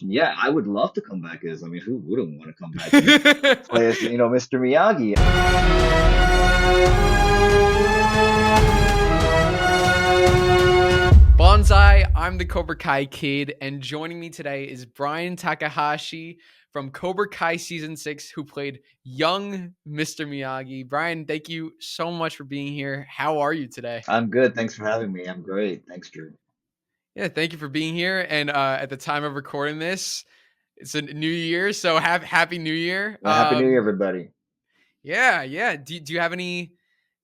Yeah, I would love to come back as, I mean, who wouldn't want to come back and play as, Mr. Miyagi? Bonsai, I'm the Cobra Kai kid, and joining me today is Brian Takahashi from Cobra Kai Season 6, who played young Mr. Miyagi. Brian, thank you so much for being here. How are you today? I'm good. Thanks for having me. I'm great. Thanks, Drew. Yeah, thank you for being here. And at the time of recording this, it's a new year, so happy New Year. Well, Happy New Year, everybody. Yeah. Do you have any?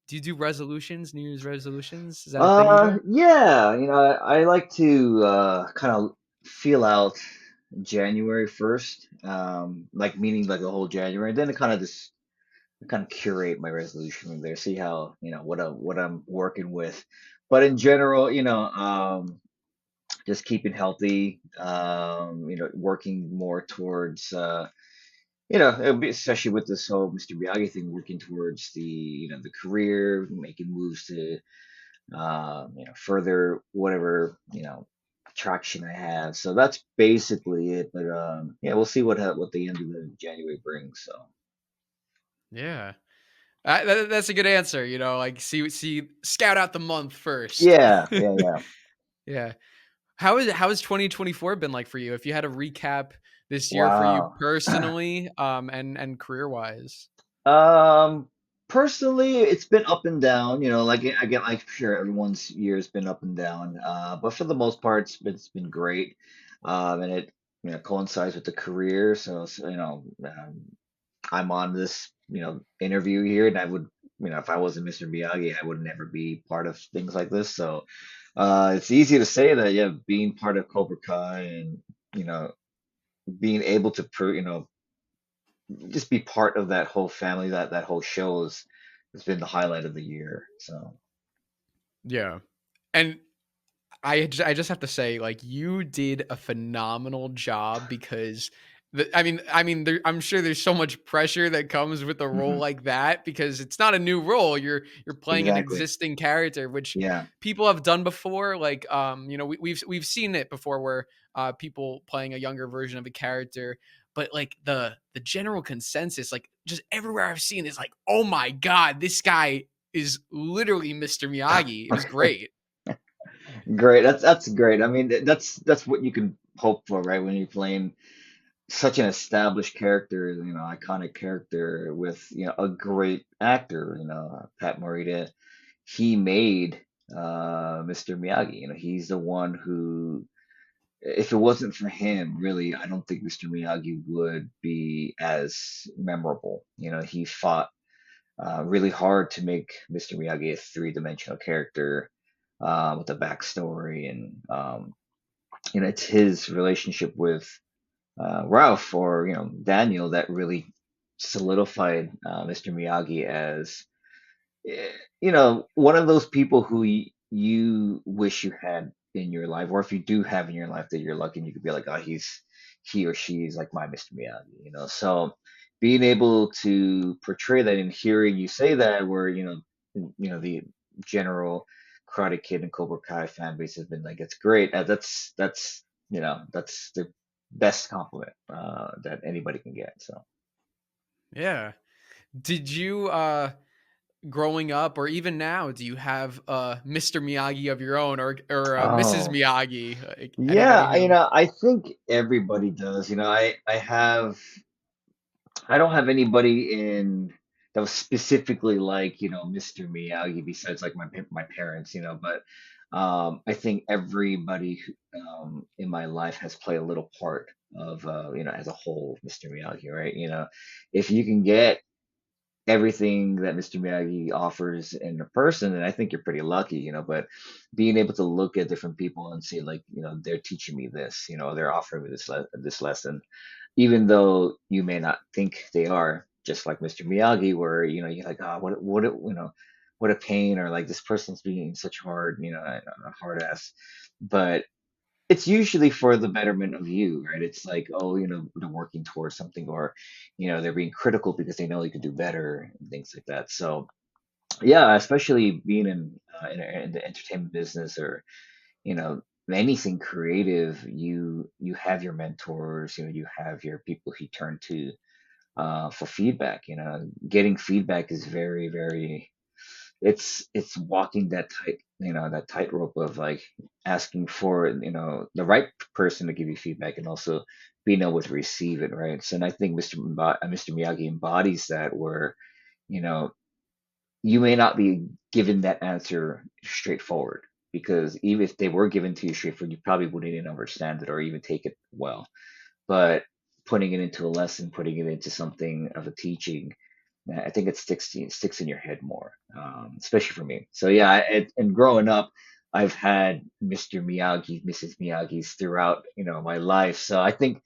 Do you do resolutions? New Year's resolutions? Is that a thing you do? Yeah, I like to kind of feel out January 1st, like meaning like the whole January, and then just kind of curate my resolution from there, see how, what I'm working with. But in general, just keeping healthy, working more towards, especially with this whole Mr. Miyagi thing, working towards the career, making moves to, further whatever, traction I have. So that's basically it. But yeah, we'll see what the end of the January brings. So Yeah. That's a good answer. Like scout out the month first. yeah. Yeah. How has 2024 been like for you? If you had to recap this year for you Wow. personally, and career wise. Um, Personally, it's been up and down. I'm sure everyone's year has been up and down. But for the most part, it's been great. And it coincides with the career. So I'm on this interview here, and I would if I wasn't Mr. Miyagi, I would never be part of things like this. So it's easy to say that, yeah, being part of Cobra Kai and you know being able to just be part of that whole family, that whole show has been the highlight of the year. So Yeah. And I just have to say, like, you did a phenomenal job because I'm sure there's so much pressure that comes with a role mhm, like that because it's not a new role. You're playing an exactly. existing character, which Yeah. people have done before. Like, we've seen it before where people playing a younger version of a character, but like the general consensus, like just everywhere I've seen is like, oh my god, this guy is literally Mr. Miyagi. It was great. Great. That's great. I mean, that's what you can hope for, right? When you're playing such an established character, iconic character with, a great actor, Pat Morita. He made Mr. Miyagi. He's the one who, if it wasn't for him, really, I don't think Mr. Miyagi would be as memorable. He fought really hard to make Mr. Miyagi a three-dimensional character, with a backstory, and it's his relationship with Ralph, or Daniel, that really solidified Mr. Miyagi as, eh, one of those people who you wish you had in your life, or if you do have in your life, that you're lucky and you could be like, oh, he or she is like my Mr. Miyagi. So being able to portray that and hearing you say that, where the general Karate Kid and Cobra Kai fan base has been like, it's great. That's the best compliment that anybody can get. So. Yeah. Did you growing up or even now, do you have Mr. Miyagi of your own or Mrs. Oh, Miyagi? Like anybody yeah, who I think everybody does. I don't have anybody in that was specifically like, Mr. Miyagi, besides like my parents, but I think everybody in my life has played a little part of, as a whole, Mr. Miyagi, right? If you can get everything that Mr. Miyagi offers in a person, and I think you're pretty lucky, but being able to look at different people and see, like, they're teaching me this, they're offering me this lesson, even though you may not think they are, just like Mr. Miyagi, where, you're like, oh, what a pain, or like this person's being such a hard ass. But it's usually for the betterment of you, right? It's like, oh, they're working towards something, or, they're being critical because they know they could do better and things like that. So, yeah, especially being in the entertainment business, or, anything creative, you have your mentors, you have your people who you turn to for feedback. Getting feedback is very, very, it's walking that that tightrope of like asking for the right person to give you feedback and also being able to receive it, right? So, and I think Mr. Miyagi embodies that, where you know you may not be given that answer straightforward, because even if they were given to you straightforward, you probably wouldn't even understand it or even take it well. But putting it into a lesson, putting it into something of a teaching, I think it sticks in your head more, especially for me. So yeah, and growing up, I've had Mr. Miyagi, Mrs. Miyagi's throughout, my life. So I think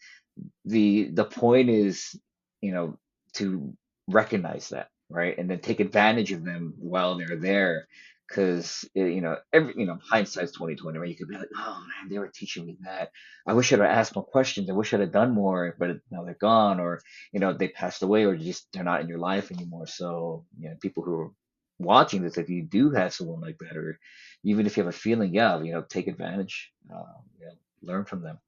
the point is, you know, to recognize that, right? And then take advantage of them while they're there. Because hindsight's 2020, right? You could be like, oh man, they were teaching me that. I wish I'd have asked more questions. I wish I'd have done more, but now they're gone, or they passed away, or just they're not in your life anymore. So, people who are watching this, if you do have someone like that, or even if you have a feeling, yeah, take advantage, learn from them.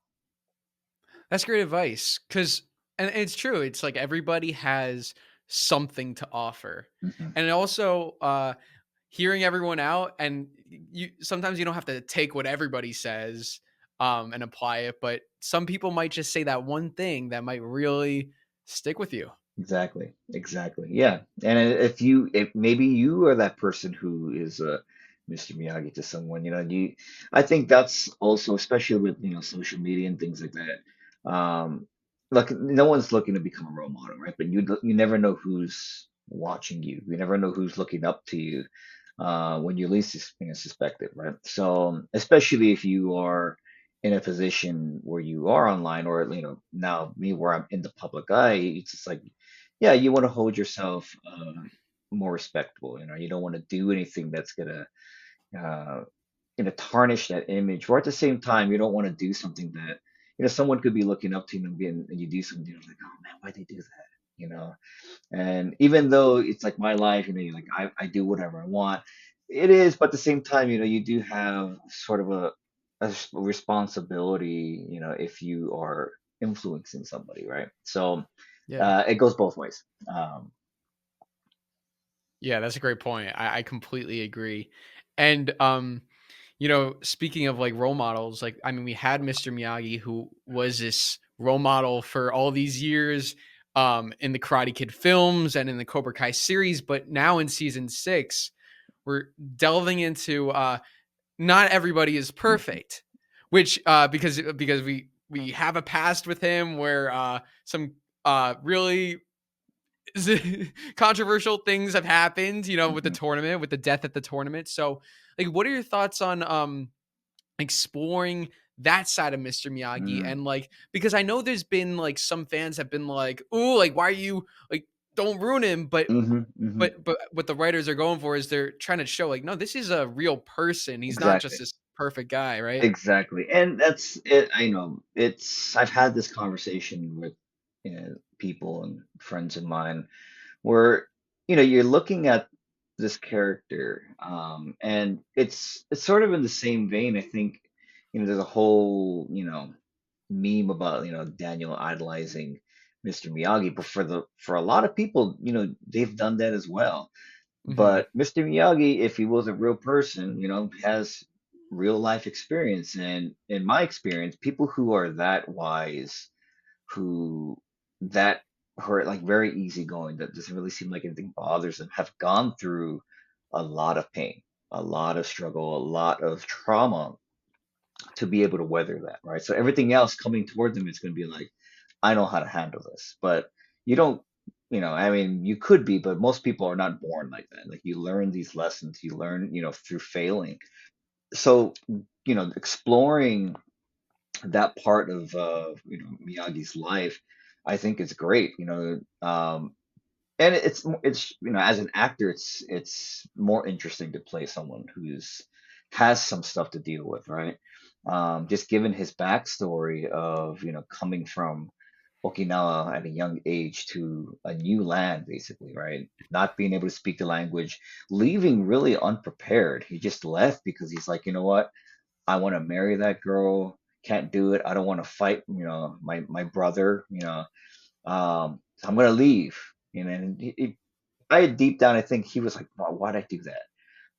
That's great advice. Cause and it's true. It's like everybody has something to offer. Hmm. And also hearing everyone out, and you sometimes you don't have to take what everybody says and apply it, but some people might just say that one thing that might really stick with you. Exactly, exactly. Yeah. And if maybe you are that person who is Mr. Miyagi to someone, I think that's also, especially with, social media and things like that. Look, no one's looking to become a role model, right? But you never know who's watching you. You never know who's looking up to you when you least suspect it, right? So, especially if you are in a position where you are online, or now me, where I'm in the public eye, it's just like, yeah, you want to hold yourself more respectable. You don't want to do anything that's gonna uh, tarnish that image. Or at the same time, you don't want to do something that someone could be looking up to you, and you do something, like, oh man, why'd they do that? And even though it's like my life, you're like, I do whatever I want. It is, but at the same time, you do have sort of a responsibility, if you are influencing somebody, right? So Yeah. it goes both ways. Um, Yeah, that's a great point. I completely agree. And speaking of like role models, like I mean, we had Mr. Miyagi, who was this role model for all these years in the Karate Kid films and in the Cobra Kai series, but now in season 6, we're delving into not everybody is mhm, perfect, which because we have a past with him where some really controversial things have happened, with the mhm, tournament, with the death at the tournament. So, like, what are your thoughts on exploring that side of Mr. Miyagi? mm, And like, because I know there's been like some fans have been like, "Ooh, like, why are you like, don't ruin him?" But mhm, mhm. what the writers are going for is they're trying to show like, no, this is a real person. He's not just Exactly. this perfect guy, right? Exactly. And that's it. I know I've had this conversation with, people and friends of mine, where you're looking at this character, and it's sort of in the same vein. I think there's a whole meme about Daniel idolizing Mr. Miyagi, but for a lot of people, they've done that as well. Hmm. But Mr. Miyagi, if he was a real person, has real life experience. And in my experience, people who are that wise, who that who are like very easygoing, that doesn't really seem like anything bothers them, have gone through a lot of pain, a lot of struggle, a lot of trauma to be able to weather that, right? So everything else coming toward them is going to be like, I know how to handle this. But you don't, I mean, you could be, but most people are not born like that. Like, you learn these lessons, you learn, through failing. So, exploring that part of Miyagi's life, I think is great. And it's as an actor, it's more interesting to play someone who's has some stuff to deal with, right? Just given his backstory of coming from Okinawa at a young age to a new land, basically, right? Not being able to speak the language, leaving really unprepared. He just left because he's like, you know what? I want to marry that girl. Can't do it. I don't want to fight, my brother, so I'm gonna leave. And I deep down, I think he was like, "Wow, why'd I do that?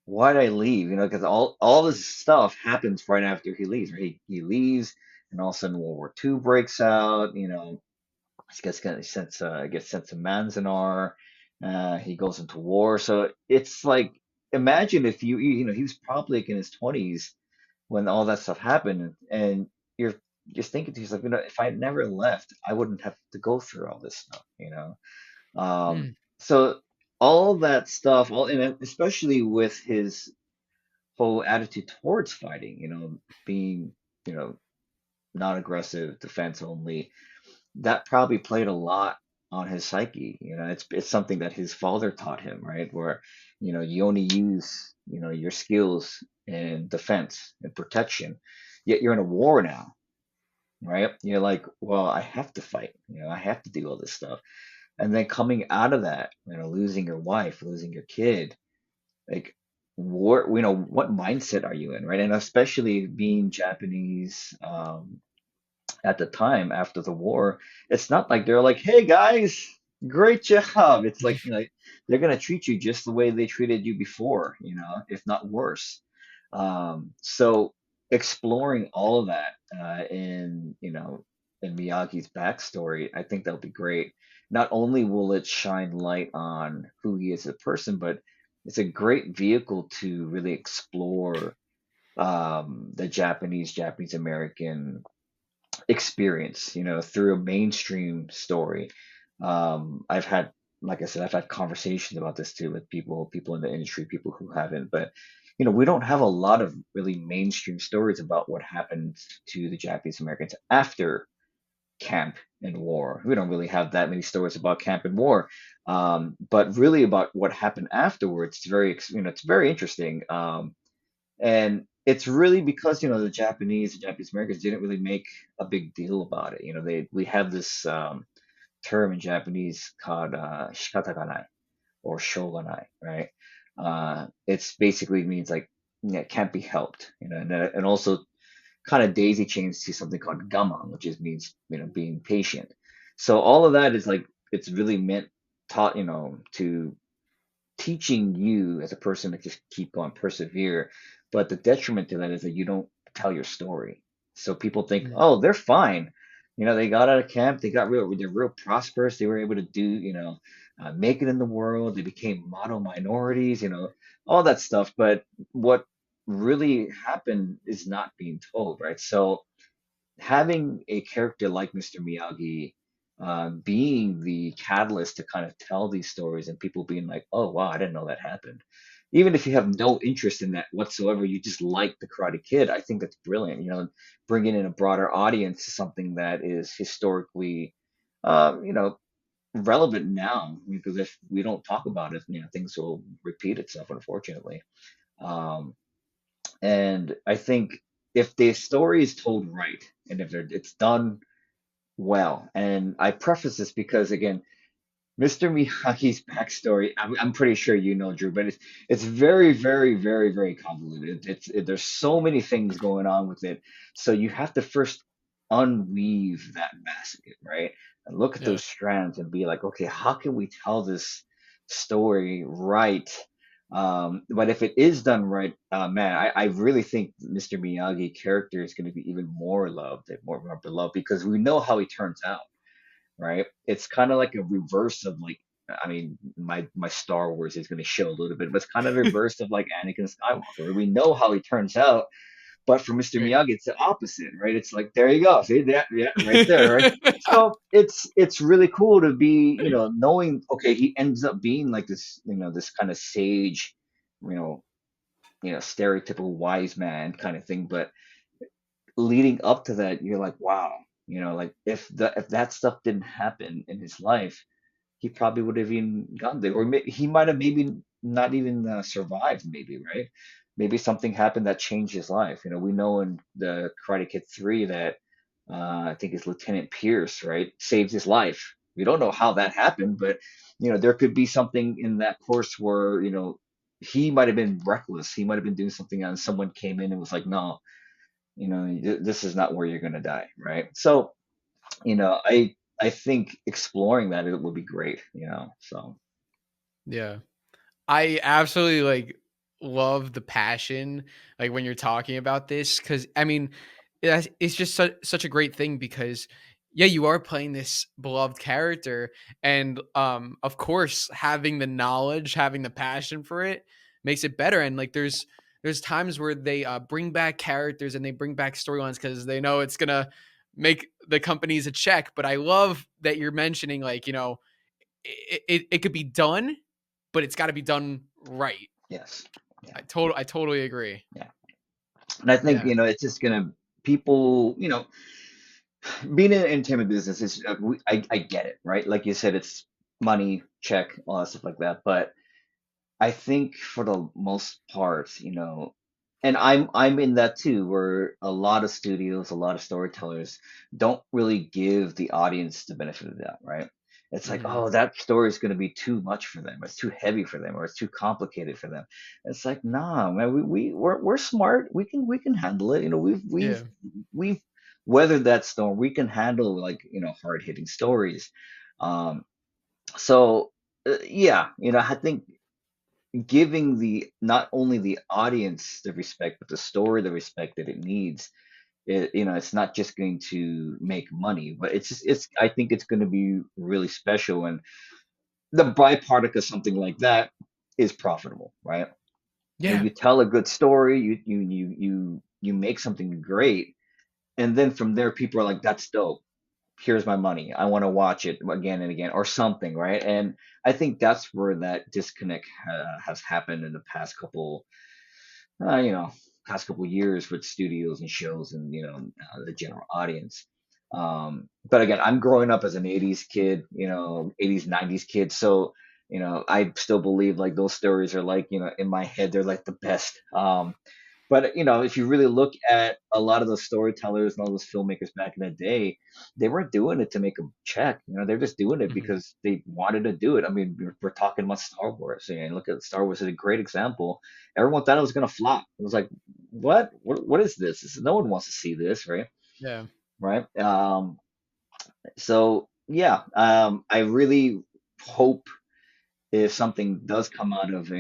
Why'd I leave?" Because all this stuff happens right after he leaves. Right? He leaves, and all of a sudden World War II breaks out. Gets sent to Manzanar. He goes into war. So it's like, imagine if he was probably like in his 20s when all that stuff happened, and you're just thinking to yourself, if I never left, I wouldn't have to go through all this stuff. Mm. So all that stuff, and especially with his whole attitude towards fighting, being, you know, non-aggressive, defense only, that probably played a lot on his psyche. It's something that his father taught him, right? Where, you only use, your skills in defense and protection, yet you're in a war now, right? You're like, well, I have to fight, I have to do all this stuff. And then coming out of that, losing your wife, losing your kid, like, what mindset are you in, right? And especially being Japanese, at the time after the war, it's not like they're like, "Hey guys, great job." It's like, they're gonna treat you just the way they treated you before, if not worse. So exploring all of that, in Miyagi's backstory, I think that'll be great. Not only will it shine light on who he is as a person, but it's a great vehicle to really explore, the Japanese American experience, through a mainstream story. I've had, like I said, I've had conversations about this too with people in the industry, people who haven't, but we don't have a lot of really mainstream stories about what happened to the Japanese Americans after camp and war. We don't really have that many stories about camp and war, but really about what happened afterwards. It's very interesting. And it's really because, the Japanese Americans didn't really make a big deal about it. We have this, term in Japanese called, shikataganai or shogunai, right? It's basically means like, yeah, it can't be helped, and also kind of daisy chains to something called gaman, which is means, being patient. So all of that is like, it's really meant taught, to teaching you as a person to just keep going, persevere. But the detriment to that is that you don't tell your story. So people think, Mm. oh, they're fine. They got out of camp, they're real prosperous, they were able to do, make it in the world, they became model minorities, all that stuff. But what really happened is not being told, right? So having a character like Mr. Miyagi, being the catalyst to kind of tell these stories and people being like, oh, wow, I didn't know that happened. Even if you have no interest in that whatsoever, you just like the Karate Kid, I think that's brilliant. Bringing in a broader audience to something that is historically, um, you know, relevant now. Because if we don't talk about it, things will repeat itself, unfortunately. Um, and I think if the story is told right, and if it's done well, and I preface this because, again, Mr. Miyagi's backstory, I'm pretty sure Drew, but it's very, very, very, very convoluted. There's so many things going on with it, so you have to first unweave that basket, right? And look at Yeah. those strands and be like, okay, how can we tell this story right? But if it is done right, man, I really think Mr. Miyagi character is going to be even more loved and more beloved because we know how he turns out, right? It's kind of like a reverse of like, I mean, my Star Wars is going to show a little bit, but it's kind of a reverse of like Anakin Skywalker. We know how he turns out, but for Mr. Right. Miyagi, it's the opposite, right? It's like, there you go, see that, yeah, right there, right? So it's really cool to be, knowing, okay, he ends up being like this, this kind of sage, you know, stereotypical wise man kind of thing, but leading up to that, you're like, wow, like if that stuff didn't happen in his life, he probably would have even gotten there, or he might have maybe not even survived, maybe, right? Maybe something happened that changed his life. We know in the Karate Kid 3 that, I think it's Lieutenant Pierce, right, saved his life. We don't know how that happened, but there could be something in that course where he might have been reckless. He might have been doing something, and someone came in and was like, no. this is not where you're going to die, right? So, I think exploring that, it would be great. So Yeah. I absolutely like love the passion like when you're talking about this because I mean it's just such a great thing because yeah you are playing this beloved character and of course having the knowledge having the passion for it makes it better and like there's times where they bring back characters and they bring back storylines because they know it's gonna make the companies a check but I love that you're mentioning like it could be done but it's got to be done right. yes, yeah, I totally agree. yeah. And I think, Yeah. it's just gonna people, being in the entertainment business is, I get it, right? Like you said, it's money, check, all that stuff like that. But I think for the most part, and I'm in that too, where a lot of studios, a lot of storytellers don't really give the audience the benefit of that, right? It's like, Mhm. oh, that story is going to be too much for them, it's too heavy for them, or it's too complicated for them. It's like, nah, man, we're smart. We can handle it. Yeah. We've weathered that storm. We can handle, like, hard hitting stories. Um, so yeah, I think giving the not only the audience the respect but the story the respect that it needs, it's not just going to make money, but it's I think it's going to be really special, and the byproduct of something like that is profitable, right? Yeah. You tell a good story, you make something great, and then from there people are like, that's dope, here's my money, I want to watch it again and again, or something, right? And I think that's where that disconnect has happened in the uh, you know, past couple years with studios and shows and, the general audience. But again, I'm growing up as an 80s kid, 80s, 90s kid. So, I still believe like those stories are like, in my head, they're like the best. But if you really look at a lot of those storytellers and all those filmmakers back in the day, they weren't doing it to make a check. They're just doing it Mhm. because they wanted to do it. I mean, we're talking about Star Wars. Look at Star Wars is a great example. Everyone thought it was gonna flop. It was like, what? What is this? No one wants to see this, right? Yeah. Right. So yeah, I really hope if something does come out of,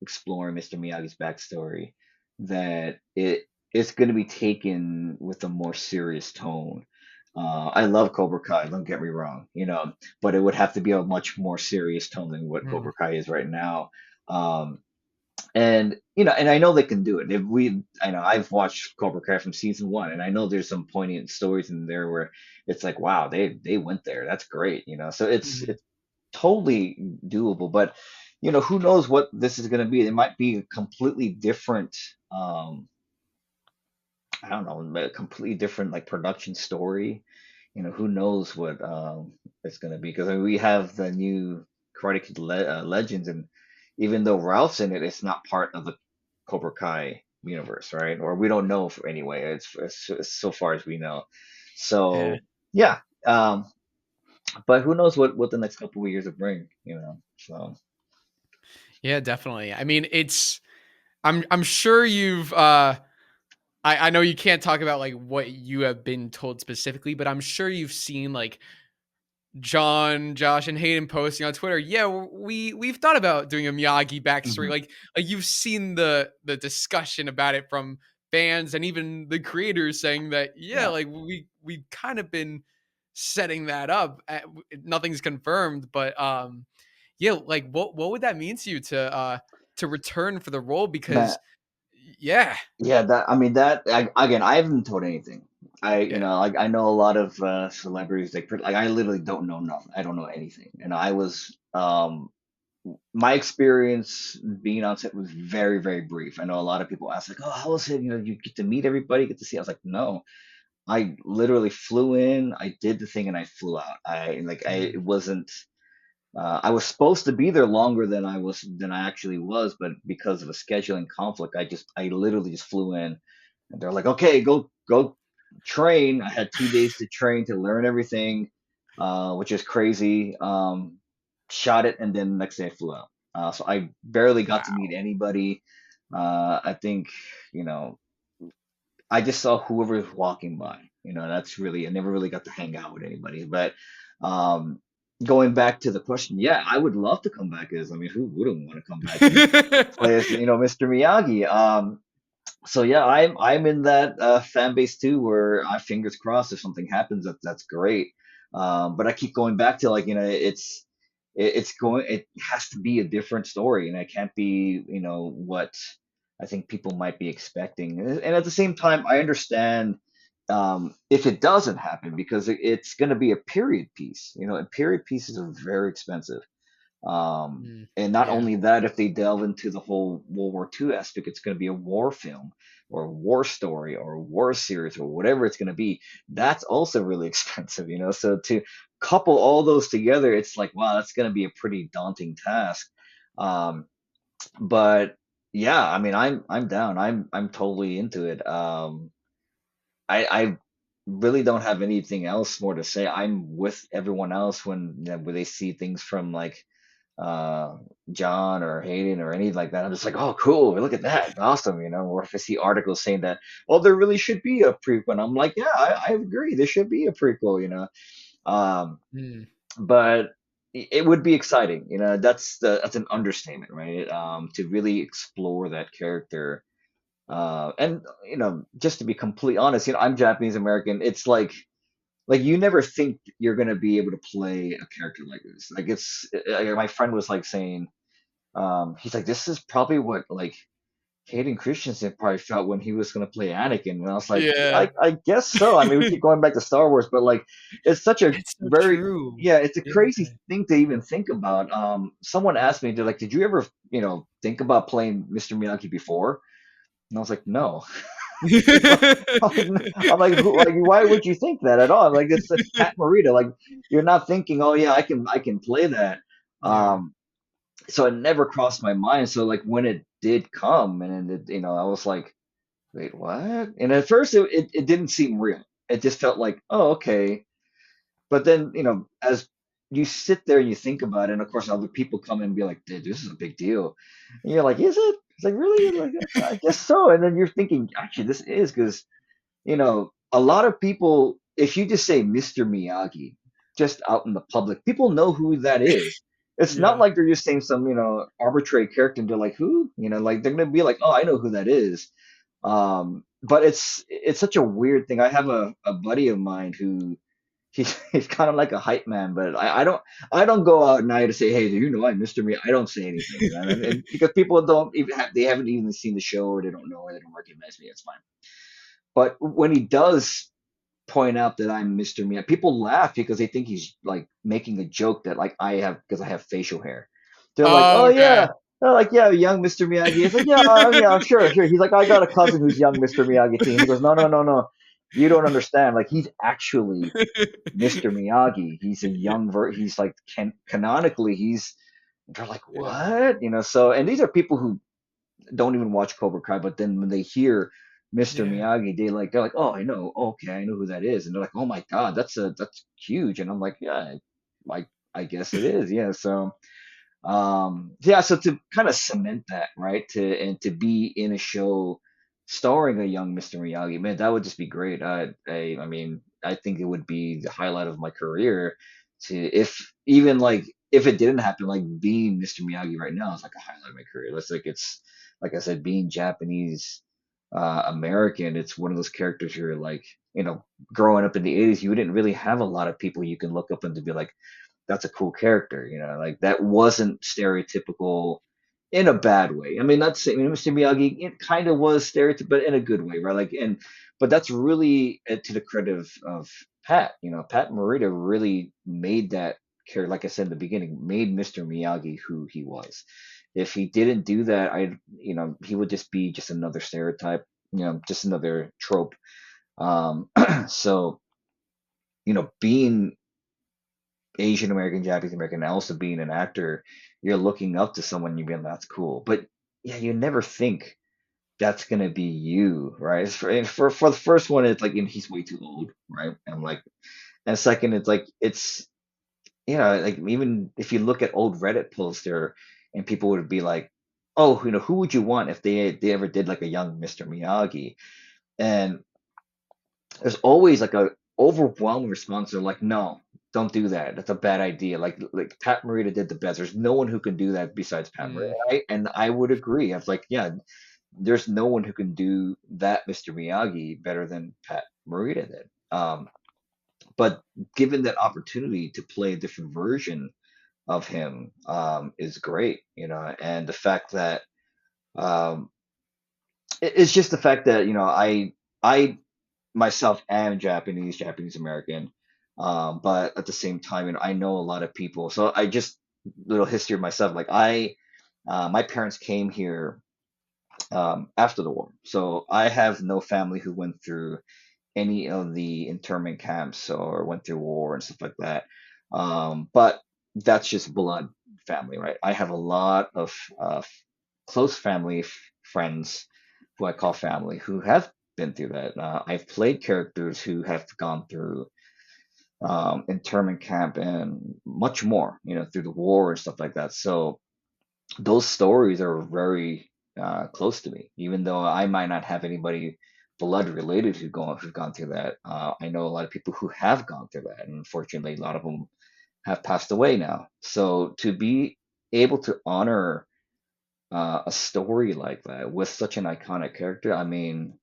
exploring Mr. Miyagi's backstory, that it's going to be taken with a more serious tone. I love Cobra Kai, don't get me wrong, but it would have to be a much more serious tone than what Mhm. Cobra Kai is right now. Um, and I know they can do it. I know I've watched Cobra Kai from season one, and I know there's some poignant stories in there where it's like, wow, they went there. That's great. So Mhm. it's totally doable. But who knows what this is going to be? It might be a completely different. I don't know, a completely different like production story. Who knows what it's going to be? Because I mean, we have the new Karate Kid Legends, and even though Ralph's in it, it's not part of the Cobra Kai universe, right? Or we don't know for anyway. It's so far as we know. Yeah. So yeah, but who knows what the next couple of years will bring. So Yeah, definitely. I mean, it's I'm sure you've I know you can't talk about like what you have been told specifically, but I'm sure you've seen like John, Josh, and Hayden posting on Twitter. Yeah, we've thought about doing a Miyagi backstory. mhm. Like you've seen the discussion about it from fans and even the creators saying that yeah, Yeah. like we've kind of been setting that up. Nothing's confirmed, but yeah, like what would that mean to return for the role? Man, Because yeah, yeah, that I mean that again, I haven't told anything. yeah, Like I know a lot of celebrities, like I literally don't know nothing. I don't know anything. I was my experience being on set was very, very brief. I know a lot of people ask like, "Oh, how was it? You get to meet everybody, get to see." I was like, "No, I literally flew in, I did the thing, and I flew out. mhm, It wasn't. I was supposed to be there longer than I actually was, but because of a scheduling conflict, I literally just flew in, and they're like, "Okay, go train." I had 2 days to train to learn everything, which is crazy. Shot it, and then the next day I flew out. So I barely got to meet wow, anybody. I think, you know, I just saw whoever was walking by. That's really, I never really got to hang out with anybody. But um, going back to the question, yeah, I would love to come back as, I mean, who wouldn't want to come back and play as, Mr. Miyagi? So yeah, I'm in that fan base too, where I fingers crossed if something happens, that's great. But I keep going back to, like, it has to be a different story, and it can't be what I think people might be expecting. And at the same time, I understand if it doesn't happen, because it's going to be a period piece, and period pieces are very expensive. Mm, And not yeah. only that, if they delve into the whole World War II aspect, it's going to be a war film or a war story or a war series or whatever it's going to be. That's also really expensive. So to couple all those together, it's like, wow, that's going to be a pretty daunting task. Um, but yeah, I mean, I'm down. I'm totally into it. I really don't have anything else more to say. I'm with everyone else when they see things from, like, uh John or Hayden or anything like that. I'm just like, oh, cool, look at that, awesome. Or if I see articles saying that, well, there really should be a prequel, and I'm like, yeah, I agree, there should be a prequel. Um, Mm, but it would be exciting. That's an understatement, right? To really explore that character. And just to be completely honest, I'm Japanese American. It's like you never think you're gonna be able to play a character like this. Like, my friend was like saying, he's like, this is probably what, like, Hayden Christensen probably felt when he was gonna play Anakin. And I was like, yeah, yeah. I guess so. I mean, we keep going back to Star Wars, but, like, it's such a It's so very, true. yeah, it's a Yeah. crazy thing to even think about. Someone asked me, they're like, did you ever, think about playing Mr. Miyagi before? And I was like, no. I'm like, why would you think that at all? Like, it's Pat Morita. Like, you're not thinking, oh yeah, I can play that. Yeah. Um, so it never crossed my mind. So, like, when it did come, and I was like, wait, what? And at first it didn't seem real. It just felt like, oh, okay. But then, as you sit there and you think about it, and of course other people come in and be like, dude, this is a big deal. And you're like, is it? It's like, really? Like, I guess so. And then you're thinking, actually, this is, because a lot of people, if you just say Mr. Miyagi, just out in the public, people know who that is. It's not Yeah. like they're just saying some, arbitrary character and they're like, who? Like, they're gonna be like, oh, I know who that is. But it's such a weird thing. I have a buddy of mine who he's kind of like a hype man, but I don't go out now to say, hey, do you know I'm Mr. Miyagi? I don't say anything, and because people don't even they haven't even seen the show, or they don't know, or they don't recognize me. It's fine. But when he does point out that I'm Mr. Miyagi, people laugh because they think he's, like, making a joke that, like, I have, because I have facial hair. They're like, Oh, oh okay. yeah. They're like, yeah, young Mr. Miyagi. It's like, yeah, yeah, sure, sure. He's like, I got a cousin who's young Mr. Miyagi too. And he goes, no, no, no, no. You don't understand. Like, he's actually Mr. Miyagi. He's a he's like, canonically, they're like, Yeah. what? So, and these are people who don't even watch Cobra Kai, but then when they hear Mr. Yeah. Miyagi, they're like, oh, I know, okay, I know who that is, and they're like, oh my God, that's huge, and I'm like, yeah, I guess it is, yeah. So, yeah, so to kind of cement that, right, to be in a show starring a young Mr. Miyagi, man, that would just be great. I mean, I think it would be the highlight of my career. To If even, like, if it didn't happen, like, being Mr. Miyagi right now is like a highlight of my career. It's like I said, being Japanese American. It's one of those characters you're like, growing up in the '80s, you didn't really have a lot of people you can look up and to be like, that's a cool character, like, that wasn't stereotypical in a bad way. I mean, not saying, Mr. Miyagi, it kind of was stereotypical, but in a good way, right? Like, but that's really to the credit of Pat. Pat Morita really made that character, like I said in the beginning, made Mr. Miyagi who he was. If he didn't do that, he would just be just another stereotype, just another trope. So, being Asian American, Japanese American, and also being an actor, you're looking up to someone, you're being, that's cool. But yeah, you never think that's gonna be you, right? For the first one, it's like, he's way too old, right? And I'm like, and second, it's like, like, even if you look at old Reddit posts there, and people would be like, oh, who would you want if they ever did, like, a young Mr. Miyagi? And there's always like a overwhelming response. They're like, no, don't do that. That's a bad idea. Like Pat Morita did the best. There's no one who can do that besides Pat Morita. Mm, And I would agree. I was like, yeah, there's no one who can do that Mr. Miyagi better than Pat Morita did. But given that opportunity to play a different version of him is great, and the fact that um, it's just the fact that I myself am Japanese American, but at the same time, I know a lot of people. So I just little history of myself. Like my parents came here after the war, so I have no family who went through any of the internment camps or went through war and stuff like that. But that's just blood family, right? I have a lot of close family friends who I call family who have been through that. I've played characters who have gone through internment camp and much more, through the war and stuff like that. So those stories are very close to me, even though I might not have anybody blood related who've gone through that. I know a lot of people who have gone through that, and unfortunately, a lot of them have passed away now. So to be able to honor a story like that with such an iconic character, I mean,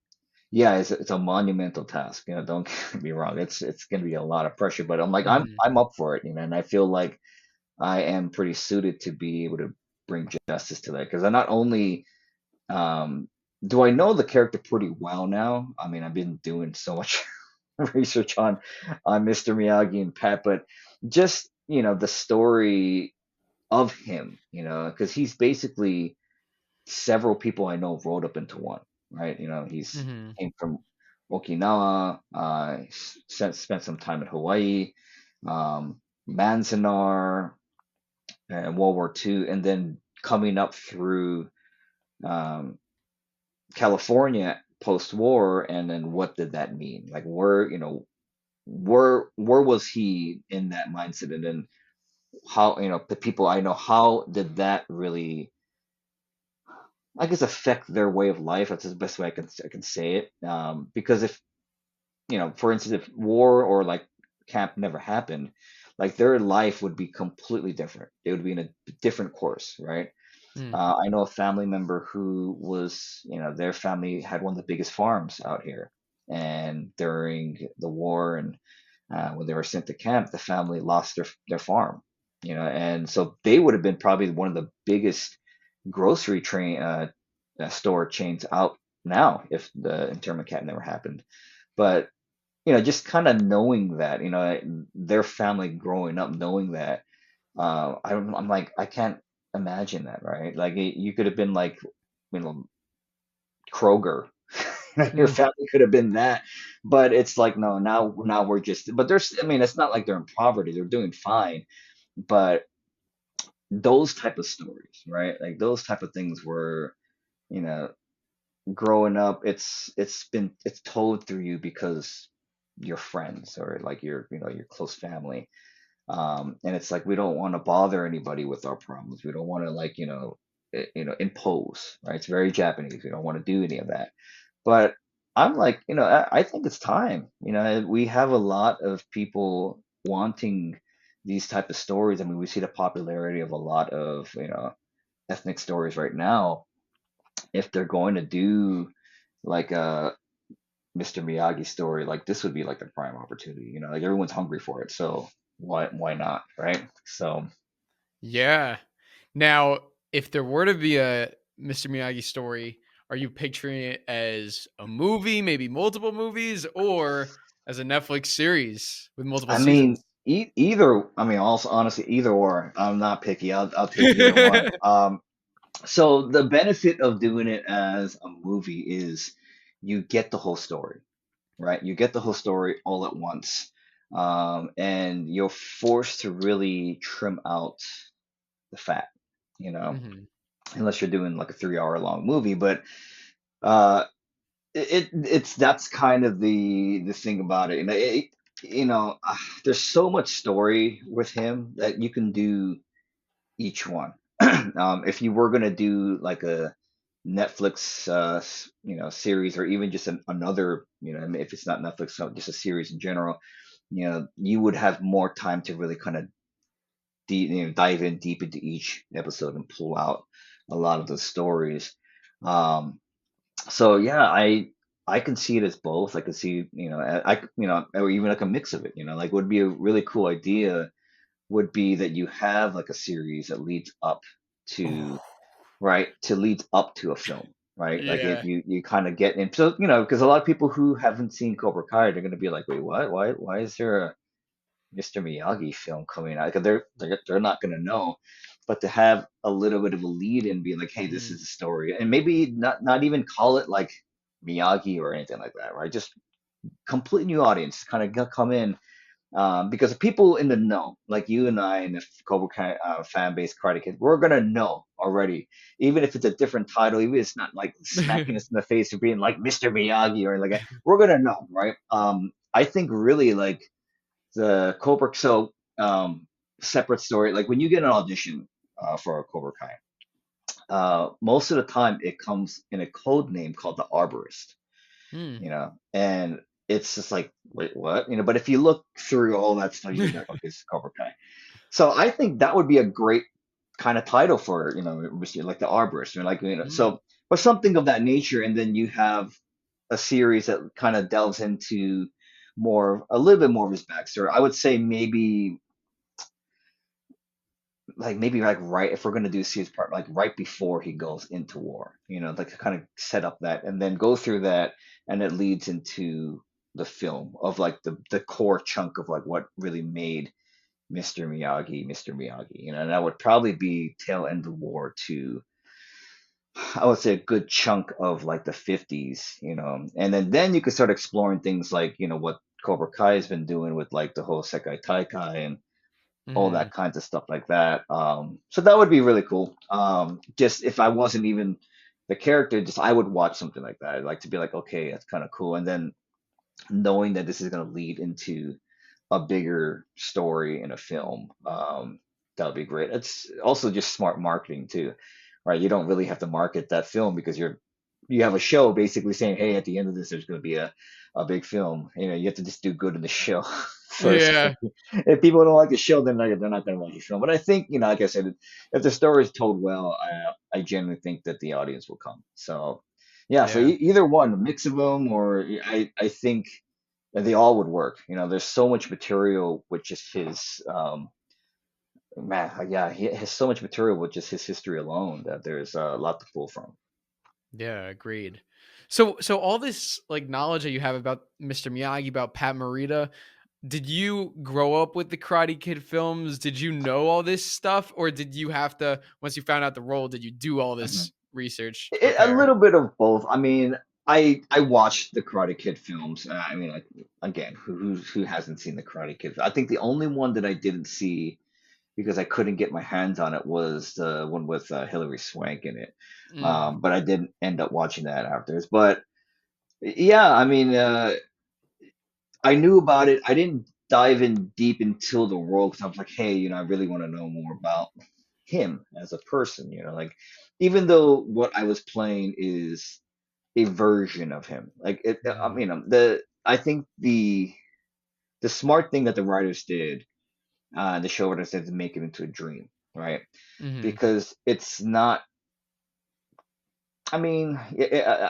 yeah, it's a monumental task. Don't get me wrong. It's going to be a lot of pressure, but I'm like mm, I'm up for it, and I feel like I am pretty suited to be able to bring justice to that because I not only um, do I know the character pretty well now. I mean, I've been doing so much research on Mr. Miyagi and Pat, but just the story of him, because he's basically several people I know rolled up into one, right? He's mhm. came from Okinawa, spent some time in Hawaii, Manzanar, and World War II, and then coming up through um, California post-war, and then what did that mean? Like where was he in that mindset, and then how the people I know, how did that really, I guess, affect their way of life? That's the best way I can say it. Because if for instance, if war or like camp never happened, like their life would be completely different. They would be in a different course, right? Mm, I know a family member who was, their family had one of the biggest farms out here. And during the war and when they were sent to camp, the family lost their farm, and so they would have been probably one of the biggest grocery store chains out now if the internment camp never happened. But, just kind of knowing that, their family growing up, knowing that, I'm like, I can't imagine that, right? Like you could have been like, you know, Kroger. Your mm. family could have been that, but it's like no. Now we're just. But there's. I mean, it's not like they're in poverty. They're doing fine. But those type of stories, right? Like those type of things were, you know, growing up. It's told through you because your friends or like your close family. And it's like we don't want to bother anybody with our problems. We don't want to like impose, right? It's very Japanese. We don't want to do any of that. But I'm like, I think it's time. We have a lot of people wanting these type of stories. I mean, we see the popularity of a lot of ethnic stories right now. If they're going to do like a Mr. Miyagi story, like this would be like the prime opportunity. Like everyone's hungry for it. So why not, right? So. Yeah. Now, if there were to be a Mr. Miyagi story, are you picturing it as a movie, maybe multiple movies, or as a Netflix series with multiple I mean, seasons? either. I mean, also honestly, either or. I'm not picky. I'll take either one. So the benefit of doing it as a movie is you get the whole story, right? You get the whole story all at once, and you're forced to really trim out the fat, you know, Mhm. unless you're doing like a 3 hour long movie. But uh, it's that's kind of the thing about it. There's so much story with him that you can do each one. If you were gonna do like Netflix, series, or even just another, I mean, if it's not Netflix, so just a series in general, you would have more time to really kind of dive in deep into each episode and pull out a lot of the stories. Um, so yeah, I can see it as both. I can see, or even like a mix of it. Like would be a really cool idea would be that you have like a series that leads up to Oh, right to leads up to a film, right? Like yeah. you kind of get in. So because a lot of people who haven't seen Cobra Kai, they're gonna be like, wait, what? Why is there a Mr. Miyagi film coming out? 'Cause they're not gonna know. But to have a little bit of a lead and be like, hey, this Mhm. is the story, and maybe not even call it like Miyagi or anything like that, right? Just complete new audience, kind of come in, because people in the know, like you and I and the Cobra Kai fan base, Karate Kid, we're gonna know already, even if it's a different title, even if it's not like smacking us in the face for being like Mr. Miyagi or like that, we're gonna know, right? I think really like the Cobra, so separate story, like when you get an audition for a Cobra Kai, most of the time it comes in a code name called the Arborist, Hmm. and it's just like, wait, what? But if you look through all that stuff, you're like, okay, it's Cobra Kai. So I think that would be a great kind of title for, like the Arborist, like, Mm. so, or something of that nature. And then you have a series that kind of delves into a little bit more of his backstory. I would say maybe like right, if we're going to do a series part, like right before he goes into war, like kind of set up that and then go through that, and it leads into the film of like the core chunk of like what really made Mr. Miyagi, and that would probably be tail end of war to, I would say, a good chunk of like the 50s, and then you could start exploring things like, what Cobra Kai has been doing with like the whole Sekai Taikai and all that Mhm. kinds of stuff like that. So that would be really cool. Just if I wasn't even the character, just I would watch something like that. I'd like to be like, okay, that's kind of cool. And then knowing that this is going to lead into a bigger story in a film, that would be great. It's also just smart marketing too, right? You don't really have to market that film because you have a show basically saying, hey, at the end of this, there's going to be a big film. You have to just do good in the show first. Yeah. If people don't like the show, then they're not going to like the film. But I think, like I said, if the story is told well, I genuinely think that the audience will come. So, yeah, so Yeah. either one, a mix of them, or I think that they all would work. There's so much material with just his, man, yeah, he has so much material with just his history alone that there's a lot to pull from. Yeah, agreed. So all this like knowledge that you have about Mr. Miyagi, about Pat Morita, did you grow up with the Karate Kid films? Did you know all this stuff, or did you have to once you found out the role? Did you do all Mhm. this research to A prepare? little bit of both. I mean, I watched the Karate Kid films. I mean, like again, who hasn't seen the Karate Kid? I think the only one that I didn't see because I couldn't get my hands on it was the one with Hilary Swank in it. Mm, But I didn't end up watching that afterwards. But yeah, I mean, I knew about it. I didn't dive in deep until the role because I was like, hey, I really want to know more about him as a person. Like even though what I was playing is a version of him, like it. mhm, I think the smart thing that the writers did, the showrunners did, to make it into a dream, right? mhm. Because it's not. I mean,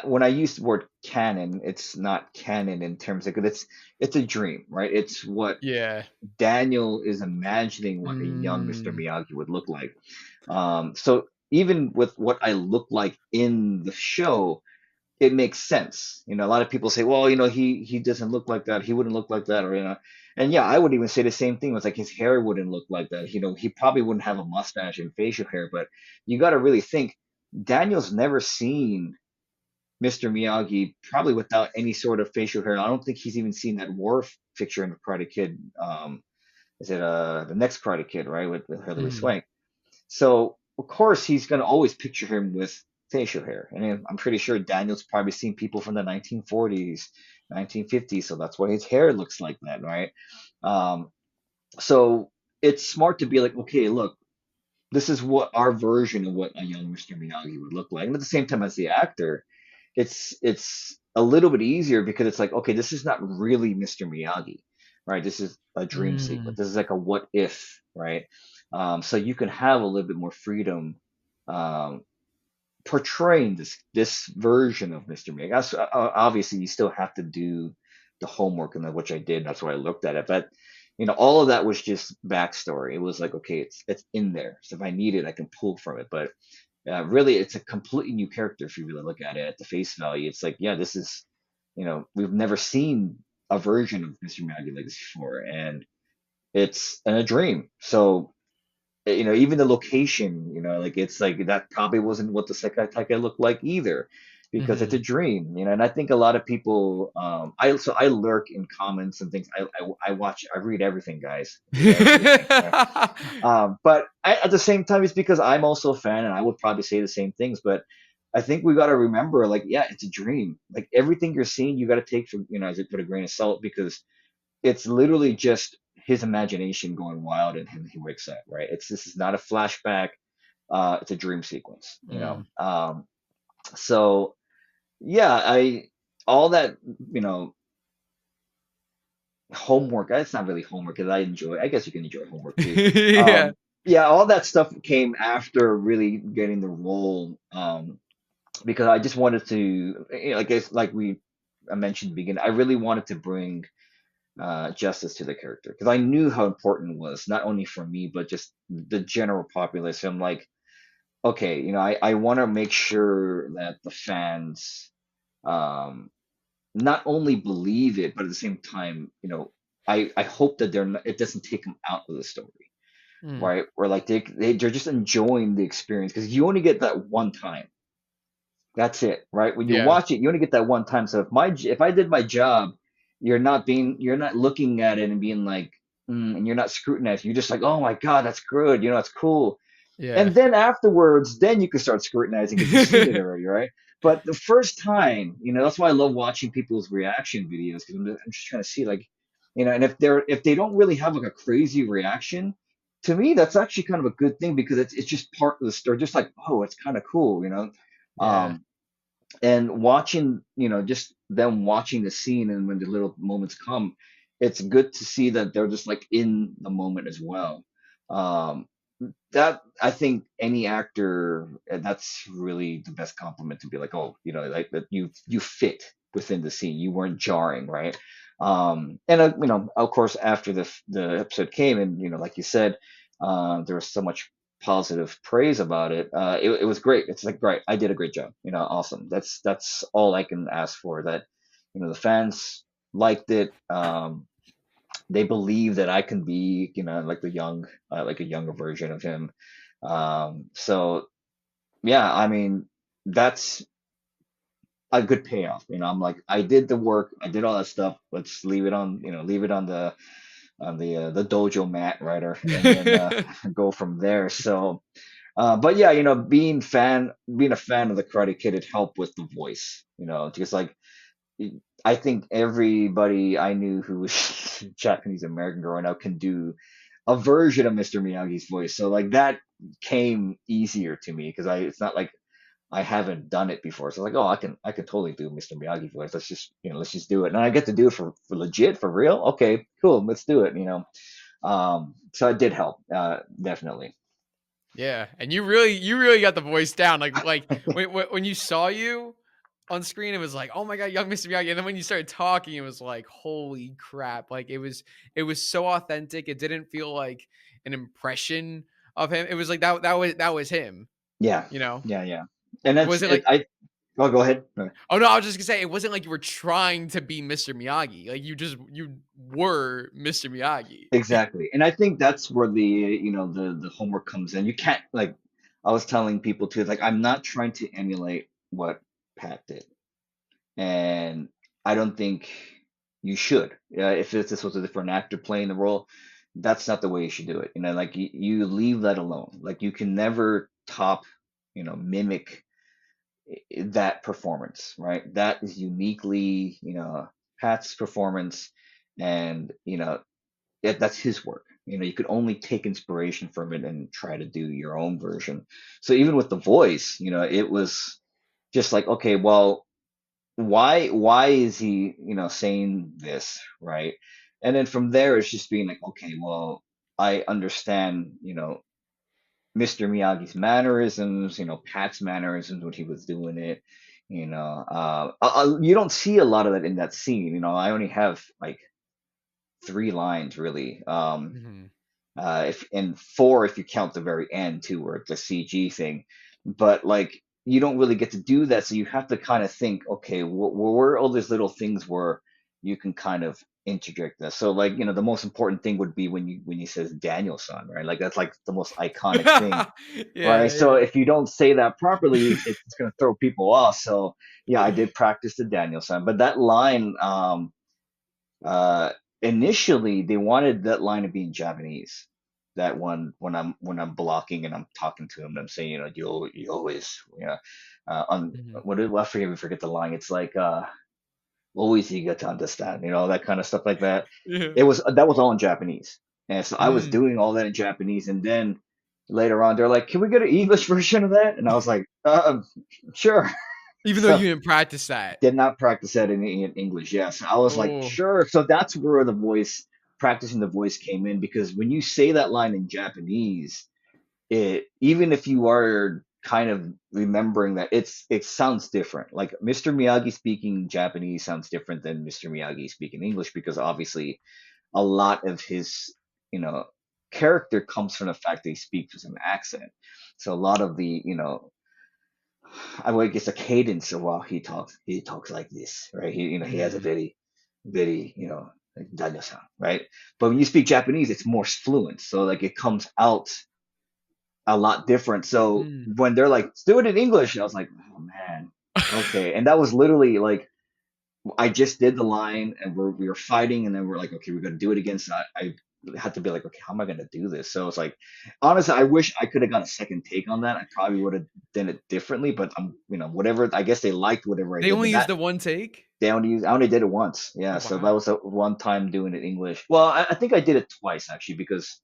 when I use the word canon, it's not canon in terms of it's a dream, right? It's what Yeah. Daniel is imagining what a young Mr. Mm, Miyagi would look like. So even with what I look like in the show, it makes sense. A lot of people say, well, he doesn't look like that. He wouldn't look like that, or and yeah, I would even say the same thing. It's like his hair wouldn't look like that. He probably wouldn't have a mustache and facial hair. But you got to really think. Daniel's never seen Mr. Miyagi probably without any sort of facial hair. I don't think he's even seen that Worf picture in the Karate Kid. Is it the next Karate Kid, right, with Hilary mhm. Swank? So of course he's gonna always picture him with facial hair, and I'm pretty sure Daniel's probably seen people from the 1940s, 1950s, so that's why his hair looks like that, right? Um, so it's smart to be like, okay, look, this is what our version of what a young Mr. Miyagi would look like. And at the same time, as the actor, it's a little bit easier because it's like, okay, this is not really Mr. Miyagi, right? This is a dream sequence. Mm. This is like a what if, right? So you can have a little bit more freedom um, portraying this version of Mr. Miyagi. Obviously, you still have to do the homework, and which I did. That's why I looked at it. But all of that was just backstory. It was like, okay, it's in there. So if I need it, I can pull from it. But really, it's a completely new character if you really look at it at the face value. It's like, yeah, this is, we've never seen a version of Mr. Miyagi like this before, and it's in a dream. So even the location, like it's like that probably wasn't what the Sekai Taikai looked like either, because it's Hmm. a dream, and I think a lot of people, I lurk in comments and things. I watch, I read everything, guys, read everything. But at the same time, it's because I'm also a fan, and I would probably say the same things. But I think we got to remember, like, yeah, it's a dream. Like everything you're seeing, you got to take from, as it with a grain of salt, because it's literally just his imagination going wild and him he wakes up, right? This is not a flashback, it's a dream sequence, Mm. so yeah, I all that, you know homework. That's not really homework because I guess you can enjoy homework too. Yeah. um yeah, all that stuff came after really getting the role, because I just wanted to, like we I mentioned in the beginning, I really wanted to bring justice to the character because I knew how important it was, not only for me but just the general populace. So I'm like, okay, I want to make sure that the fans, um, not only believe it, but at the same time, I hope that it doesn't take them out of the story, Mm. right? Or like they're just enjoying the experience because you only get that one time. That's it, right? When you Yeah. watch it, you only get that one time. So if I did my job, you're not looking at it and being like, and you're not scrutinizing. You're just like, oh my God, that's good. That's cool. Yeah. And then afterwards, then you can start scrutinizing because you've seen it already, right? But the first time, that's why I love watching people's reaction videos because I'm just trying to see, like, and if they don't really have like a crazy reaction, to me that's actually kind of a good thing because it's just part of the story. Just like, oh, it's kind of cool. Yeah. Um, and watching, just them watching the scene, and when the little moments come, it's good to see that they're just like in the moment as well. Um, that I think any actor, that's really the best compliment, to be like, oh, like that you fit within the scene. You weren't jarring, right? And of course, after the episode came, and like you said, there was so much positive praise about it. It was great. It's like, great, I did a great job. Awesome. That's all I can ask for. That the fans liked it. They believe that I can be, like like a younger version of him. So yeah, I mean, that's a good payoff. I'm like, I did the work, I did all that stuff. Let's leave it on the dojo mat, right? And then go from there. So, but yeah, being a fan of the Karate Kid, it helped with the voice, because like I think everybody I knew who was Japanese American growing up can do a version of Mr. Miyagi's voice. So like that came easier to me because it's not like I haven't done it before. So like, oh, I can totally do Mr. Miyagi voice. Let's just do it. And I get to do it for legit, for real. Okay, cool. Let's do it. So it did help, definitely. Yeah. And you really got the voice down. Like when you saw you on screen, it was like, oh my God, young Mr. Miyagi. And then when you started talking, it was like, holy crap. Like it was so authentic. It didn't feel like an impression of him. It was like that was him, Yeah, you know? yeah, yeah. And It that's wasn't it. like Oh, go ahead. Oh no, I was just gonna say it wasn't like you were trying to be Mr. Miyagi. Like you were Mr. Miyagi. Exactly. And I think that's where the homework comes in. You can't, like, I was telling people too, like, I'm not trying to emulate what Pat did. And I don't think you should. If this was a different actor playing the role, that's not the way you should do it. Like you leave that alone. Like you can never top, mimic that performance, right? That is uniquely, Pat's performance, and that's his work. You know, you could only take inspiration from it and try to do your own version. So even with the voice, you know, it was just like, okay, well, why is he, you know, saying this, right? And then from there, it's just being like, okay, well, I understand, you know, Mr. Miyagi's mannerisms, you know, Pat's mannerisms when he was doing it. You know, you don't see a lot of that in that scene. You know, I only have like three lines really. Mhm. If and four if you count the very end too, where it's the CG thing. But like you don't really get to do that, so you have to kind of think, okay, where are all these little things where you can kind of interject this. So like you know, the most important thing would be when you says Daniel-san, right? Like that's like the most iconic thing, Yeah, right? So yeah. if you don't say that properly, it's going to throw people off. So yeah, I did practice the Daniel-san, but that line, uh, initially, they wanted that line to be in Japanese. That one when I'm blocking and I'm talking to him, and I'm saying, you know, you always, you know, on Mhm. what did I forget the line. It's like always you get to understand, you know, that kind of stuff like that. Yeah. It was that was all in Japanese, and so I was Mm. doing all that in Japanese, and then later on they're like, "Can we get an English version of that?" And I was like, sure." Even though So you didn't practice that. did not practice that in English. Yes, I was like, Oh. sure. So that's where the voice, practicing the voice came in because when you say that line in Japanese, it even if you are kind of remembering that it sounds different. Like Mr. Miyagi speaking Japanese sounds different than Mr. Miyagi speaking English because obviously a lot of his, you know, character comes from the fact that he speaks with an accent. So a lot of the, you know, I would guess a cadence of while he talks like this, right? He, you know, he has a Mm. very, you know, like Daniel-san, right? But when you speak Japanese, it's more fluent, so like it comes out a lot different. So Mm. when they're like, "Let's do it in English," I was like, "Oh man, okay." And that was literally like I just did the line and we were fighting and then we're like, okay, we're gonna do it again. So I had to be like, okay, how am I gonna do this? So it's like honestly, I wish I could have got a second take on that. I probably would have done it differently, but I'm you know, whatever I guess they liked whatever I They did, only but used that the one take? I only did it once. Oh, Yeah. So that wow. was a one time doing it English. Well, I think I did it twice actually because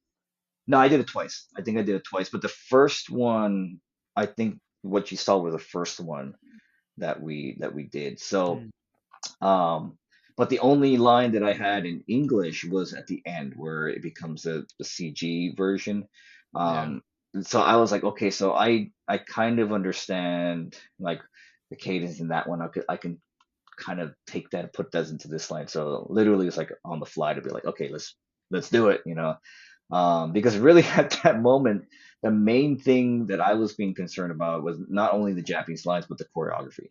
no, I did it twice. I think I did it twice. But the first one, I think what you saw was the first one that we did. So Mm. um, but the only line that I had in English was at the end where it becomes the CG version. Yeah. So I was like, okay, so I kind of understand like the cadence in that one. I can kind of take that and put that into this line. So literally it's like on the fly to be like, okay, let's do it, you know. Because really at that moment, the main thing that I was being concerned about was not only the Japanese lines but the choreography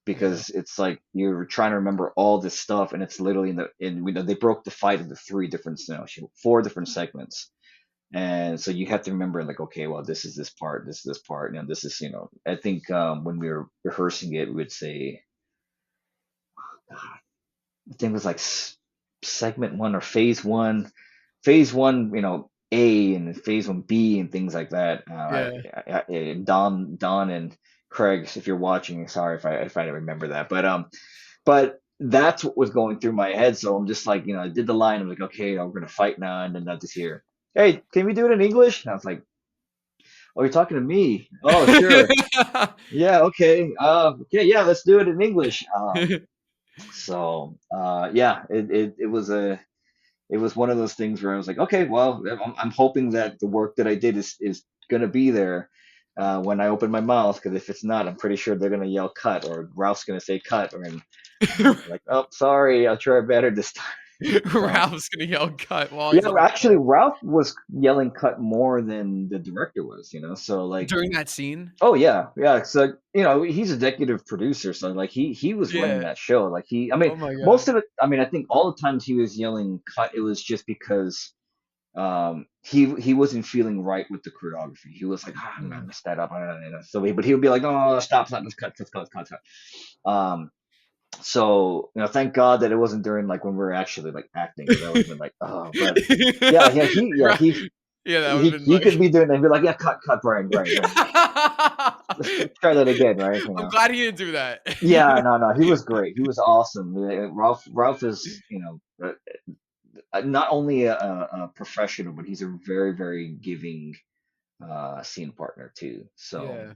Yeah. because it's like you're trying to remember all this stuff and it's literally in you know they broke the fight into three different you know four different segments and so you have to remember like okay well this is this part this is this part you know this is you know I think when we were rehearsing it we would say I think it was like segment one or phase one you know A and phase one B and things like that Yeah. Don and Craig if you're watching sorry if I don't remember that but that's what was going through my head. So I'm just like, you know, I did the line. I'm like, okay, we're gonna fight now, and then I just hear, "Hey, can we do it in English?" And I was like, "Oh, you're talking to me? Oh, sure, yeah, okay, okay, yeah, let's do it in English." Yeah, it was one of those things where I was like, okay, well, I'm hoping that the work that I did is gonna be there. When I open my mouth, because if it's not, I'm pretty sure they're gonna yell cut or Ralph's gonna say cut, or and I'm like, oh, sorry, I'll try better this time. So Ralph's gonna yell cut while yeah, he's on the actually, phone. Ralph was yelling cut more than the director was, you know. So like, During that scene? oh yeah, yeah. So you know, he's executive producer, so like he was running Yeah. that show. Like I mean, Oh my god. most of it. I mean, I think all the times he was yelling cut, it was just because he wasn't feeling right with the choreography. He was like, ah, I Mm. messed that up. So but he would be like, no, no, no, stop, let's cut. So you know, thank God that it wasn't during like when we were actually like acting, because that would have been like, oh, but yeah, Ra Yeah, that would've been he like could be doing that and be like, yeah, cut, Brian, let's try that again, right? You I'm know, glad he didn't do that. yeah, no, he was great, he was awesome. Ralph is, you know, not only a professional, but he's a very, very giving scene partner too. So Yeah.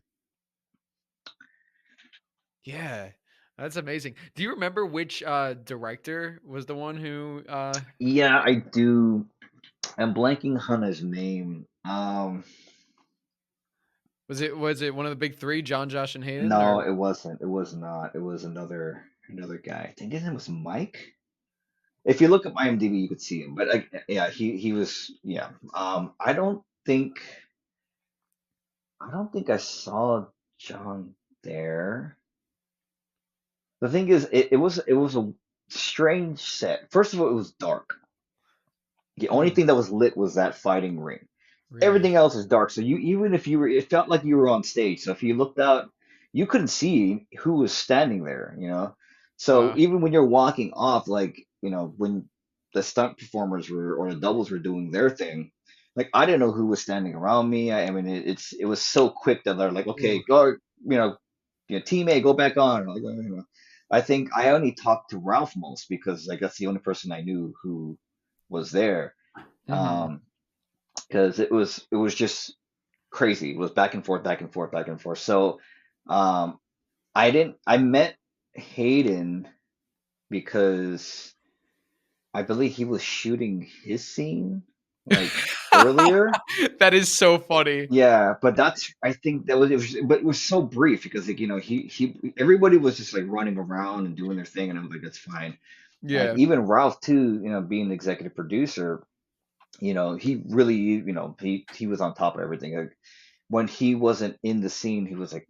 Yeah. That's amazing. Do you remember which director was the one who yeah, I do. I'm blanking on his name. was it one of the big three, John, Josh, and Hayden, No, or it wasn't. It was not. It was another guy. I think his name was Mike. If you look up IMDb, you could see him. But yeah, he was yeah. I don't think I saw John there. The thing is, it was a strange set. First of all, it was dark. The only Hmm, thing that was lit was that fighting ring. really? Everything else is dark. So you even if you were, it felt like you were on stage. So if you looked out, you couldn't see who was standing there, you know. So Uh, even when you're walking off, like, when the stunt performers were or the doubles were doing their thing, like I didn't know who was standing around me. I mean, it was so quick that they're like, ooh, okay, go, team A, go back on. Like, I think I only talked to Ralph most because like that's the only person I knew who was there. mhm. Um, because it was just crazy. It was back and forth, back and forth, back and forth. So, um, I met Hayden because I believe he was shooting his scene like earlier. That is so funny. Yeah, but I think but it was so brief because like, everybody was just like running around and doing their thing, and I was like, that's fine. Like Yeah. even Ralph too, being the executive producer, he really, he was on top of everything. Like, when he wasn't in the scene, he was like,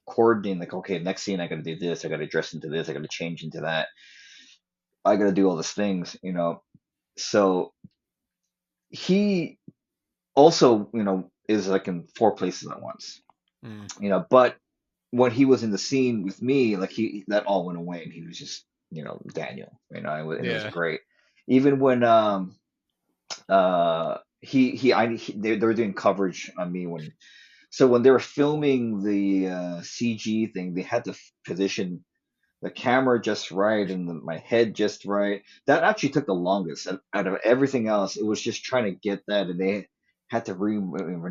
coordinating, like, okay, next scene, I got to do this, I got to dress into this, I got to change into that, I got to do all these things. So he also, is like in four places at once, Mm, but when he was in the scene with me, like that all went away and he was just, Daniel, and it was yeah. great. Even when, they were doing coverage on me when they were filming the CG thing, they had to position the camera just right and my head just right. That actually took the longest out of everything else. It was just trying to get that, and they had to remaneuver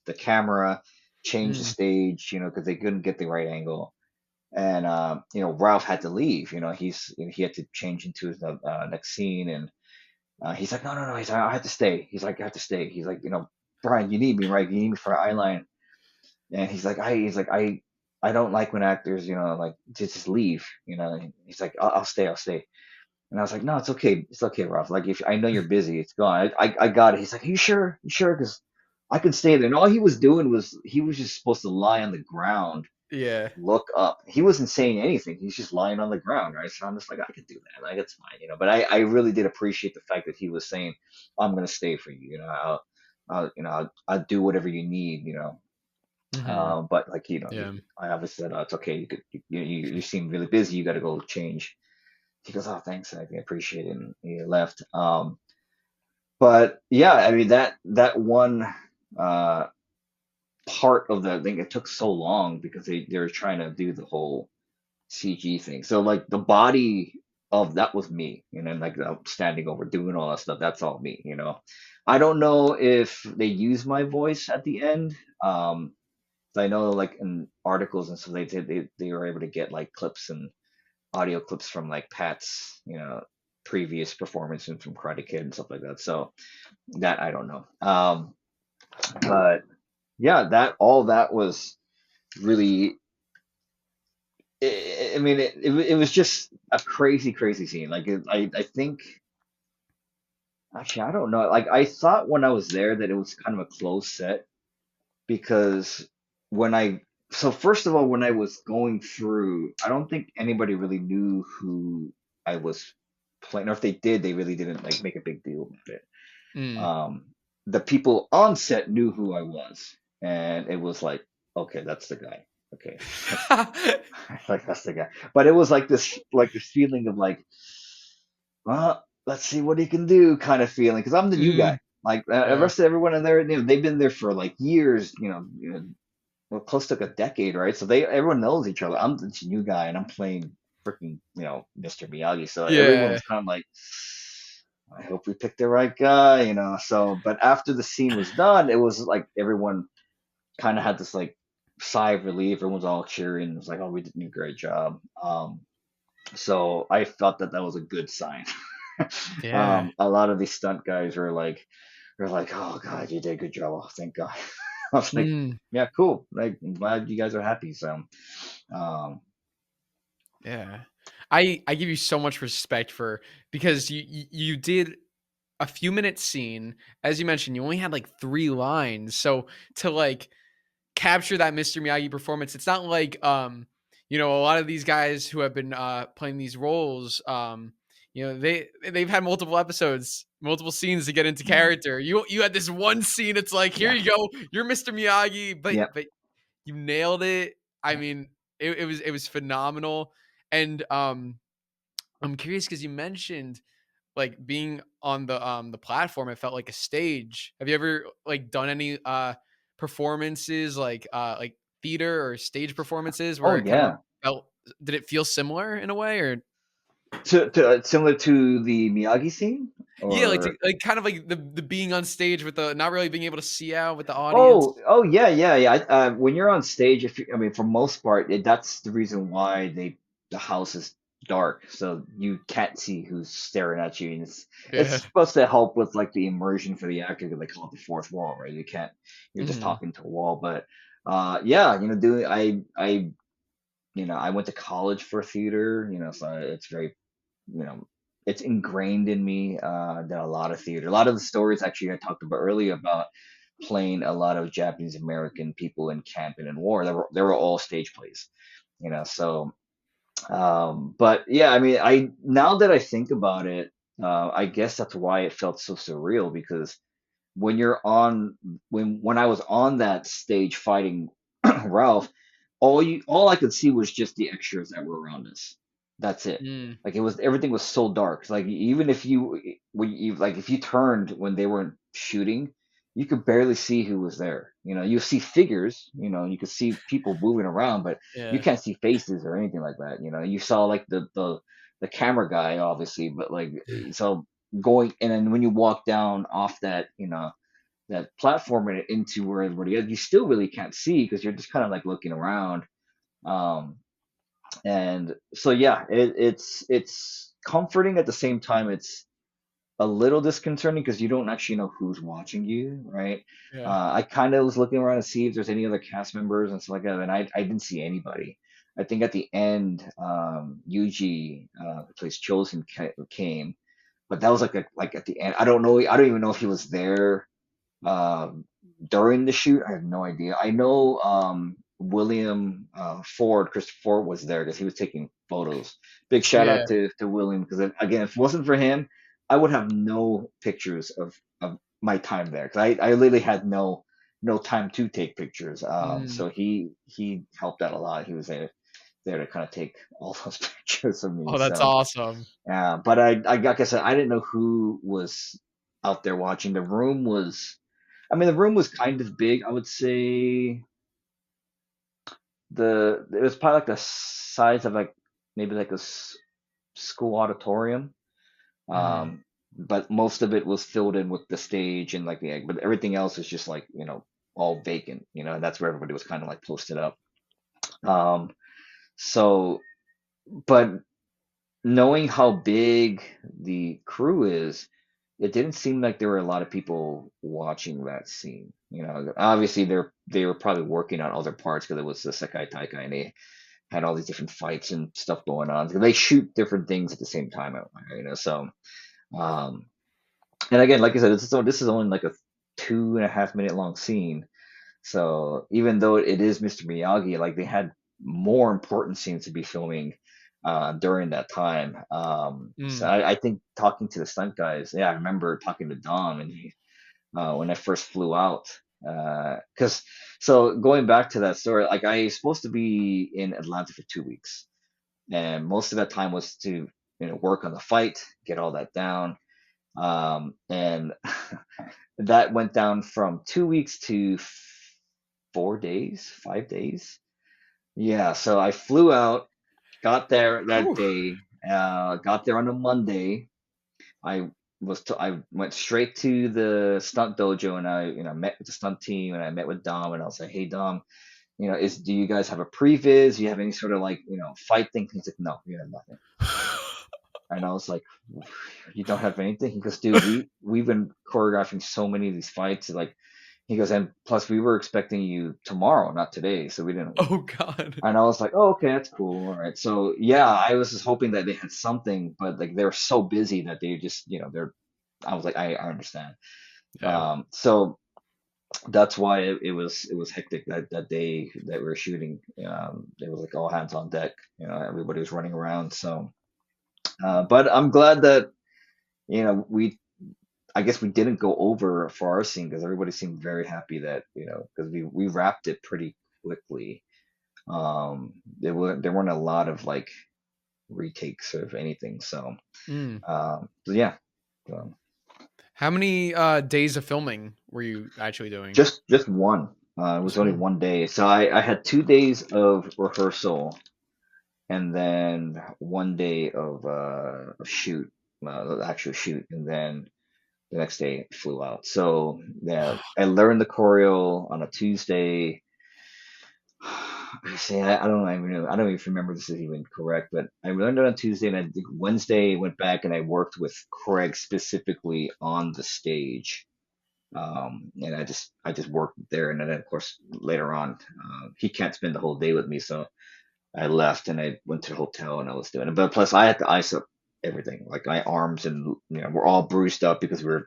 the camera, change the Mm, stage, because they couldn't get the right angle. And Ralph had to leave. He had to change into his next scene, and he's like, no, no, no. He's like, I have to stay. He's like, I have to stay. He's like, Brian, you need me, right? You need me for eyeline. And he's like, I don't like when actors, like just leave. He's like, I'll stay, I'll stay. And I was like, no, it's okay, Ralph. Like if I know you're busy, it's gone. I got it. He's like, are you sure? You sure? Because I can stay there. And all he was doing was he was just supposed to lie on the ground, yeah. look up. He wasn't saying anything. He's just lying on the ground, right? So I'm just like, I could do that. Like it's fine. But I really did appreciate the fact that he was saying, I'm gonna stay for you. I'll do whatever you need. Mhm. But like, Yeah. I obviously said, it's okay. You seem really busy. You got to go change. He goes, oh, thanks. I appreciate it. And he left. But yeah, I mean that one uh part of the thing, it took so long because they were trying to do the whole CG thing. So like the body of that was me, like standing over doing all that stuff. That's all me. I don't know if they use my voice at the end. So I know like in articles and stuff they were able to get like clips and audio clips from like Pat's previous performances from Karate Kid and stuff like that. So that I don't know. But yeah, that all that was really. I mean, it was just a crazy, crazy scene. Like I think actually I don't know. Like I thought when I was there that it was kind of a closed set because when I so first of all when I was going through, I don't think anybody really knew who I was playing, or if they did, they really didn't like make a big deal about it. Mm. Um, the people on set knew who I was, and it was like, okay, that's the guy. Okay, like that's the guy. But it was like this feeling of like, well, let's see what he can do kind of feeling because I'm the new Mm, guy. Like the yeah. rest of everyone in there, they've been there for like years, well, close to a decade, right? So everyone knows each other. I'm the new guy, and I'm playing. freaking, Mr. Miyagi. So everyone Yeah. was kind of like, I hope we picked the right guy, So, but after the scene was done, it was like everyone kind of had this like sigh of relief. Everyone's all cheering. It was like, oh, we did a great job. So I felt that that was a good sign. Yeah. A lot of these stunt guys were like, oh God, you did a good job. Oh, thank God. I was like, Mm, yeah, cool. Like, I'm glad you guys are happy. So, um, yeah. I give you so much respect for because you did a few minute scene. As you mentioned, you only had like 3 lines. So to like capture that Mr. Miyagi performance, it's not like a lot of these guys who have been playing these roles, they've had multiple episodes, multiple scenes to get into yeah, character. You had this one scene, it's like, here yeah, you go, you're Mr. Miyagi, but yeah. you nailed it. I mean, it was phenomenal. And I'm curious because you mentioned like being on the platform, it felt like a stage. Have you ever like done any performances like theater or stage performances Oh where it kind of yeah. felt did it feel similar in a way or Similar to the Miyagi scene, yeah, or like kind of like the being on stage with the not really being able to see out with the audience. oh yeah, yeah, yeah. When you're on stage, I mean, for most part, that's the reason why the house is dark, so you can't see who's staring at you, and it's Yeah. supposed to help with like the immersion for the actor. 'Cause they call it the fourth wall, right? You can't, you're just Mhm. talking to a wall. But yeah, doing I went to college for theater, so it's very, you know, it's ingrained in me. Done a lot of theater. A lot of the stories actually I talked about earlier about playing a lot of Japanese American people in camp and in war. They were all stage plays, So, but yeah, I mean, I now that I think about it, I guess that's why it felt so surreal because when you're on when I was on that stage fighting Ralph, all I could see was just the extras that were around us. That's it. Mm. Like it was everything was so dark. Like even if you when you like if you turned when they weren't shooting, you could barely see who was there. You see figures, you could see people moving around, but you Yeah. can't see faces or anything like that. You saw like the camera guy obviously, but like so going and then when you walk down off that platform and into where everybody is, you still really can't see because you're just kind of like looking around. Um, and so yeah, it's comforting at the same time. It's a little disconcerting because you don't actually know who's watching you, right? Yeah. I kind of was looking around to see if there's any other cast members and stuff like that, and I didn't see anybody. I think at the end, Yuji, who plays Chosen, came, but that was like at the end. I don't know. I don't even know if he was there um, during the shoot. I have no idea. I know William Christopher Ford was there because he was taking photos. Big shout Yeah. out to William because again, if it wasn't for him, I would have no pictures of my time there because I literally had no time to take pictures. Mm. So he helped out a lot. He was there to kind of take all those pictures of me. Oh, that's So awesome. but I like I said, I didn't know who was out there watching. The room was kind of big. I would say it was probably like the size of like maybe like school auditorium. Mhm. But most of it was filled in with the stage and like the egg, but everything else was just like, all vacant, and that's where everybody was kind of like posted up. Um, so, but knowing how big the crew is, it didn't seem like there were a lot of people watching that scene. Obviously they were probably working on other parts because it was the Sekai Taikai and they had all these different fights and stuff going on. They shoot different things at the same time, So, um, and again, like I said, this is only like a 2.5 minute long scene. So even though it is Mr. Miyagi, like they had more important scenes to be filming during that time. So Mm. I think talking to the stunt guys, yeah, I remember talking to Dom and when I first flew out. Because so going back to that story, like I was supposed to be in Atlanta for 2 weeks, and most of that time was to work on the fight, get all that down, and that went down from 2 weeks to 4 days, 5 days. Yeah, so I flew out, got there that Whew. day. Got there on a Monday. I I went straight to the stunt dojo, and I, met with the stunt team, and I met with Dom, and I was like, "Hey, Dom, do you guys have a previs? Do you have any sort of like, fight thing?" He's like, "No, we have nothing." And I was like, "You don't have anything?" He goes, "Dude, we've been choreographing so many of these fights, like." He goes, "And plus we were expecting you tomorrow, not today, so we didn't." Oh God. And I was like, "Oh, okay, that's cool. All right." So yeah, I was just hoping that they had something, but like they were so busy that they just, they're. I was like, I understand. Yeah. So that's why it was hectic that day that we were shooting. It was like all hands on deck. Everybody was running around. So, but I'm glad that we. I guess we didn't go over for our scene because everybody seemed very happy that because we wrapped it pretty quickly. There weren't a lot of like retakes of anything. Mm. So yeah, um, How many days of filming were you actually doing? just one. It was Just only one. one day, so I had 2 days of rehearsal and then one day of shoot, the actual shoot, and then the next day flew out. So yeah, I learned the choreo on a Tuesday. See, I don't even remember this is even correct, but I learned it on Tuesday, and I think Wednesday went back and I worked with Craig specifically on the stage. And I just worked there, and then of course later on, he can't spend the whole day with me, so I left and I went to the hotel and I was doing it. But plus, I had to ice up everything, like my arms, and we're all bruised up because when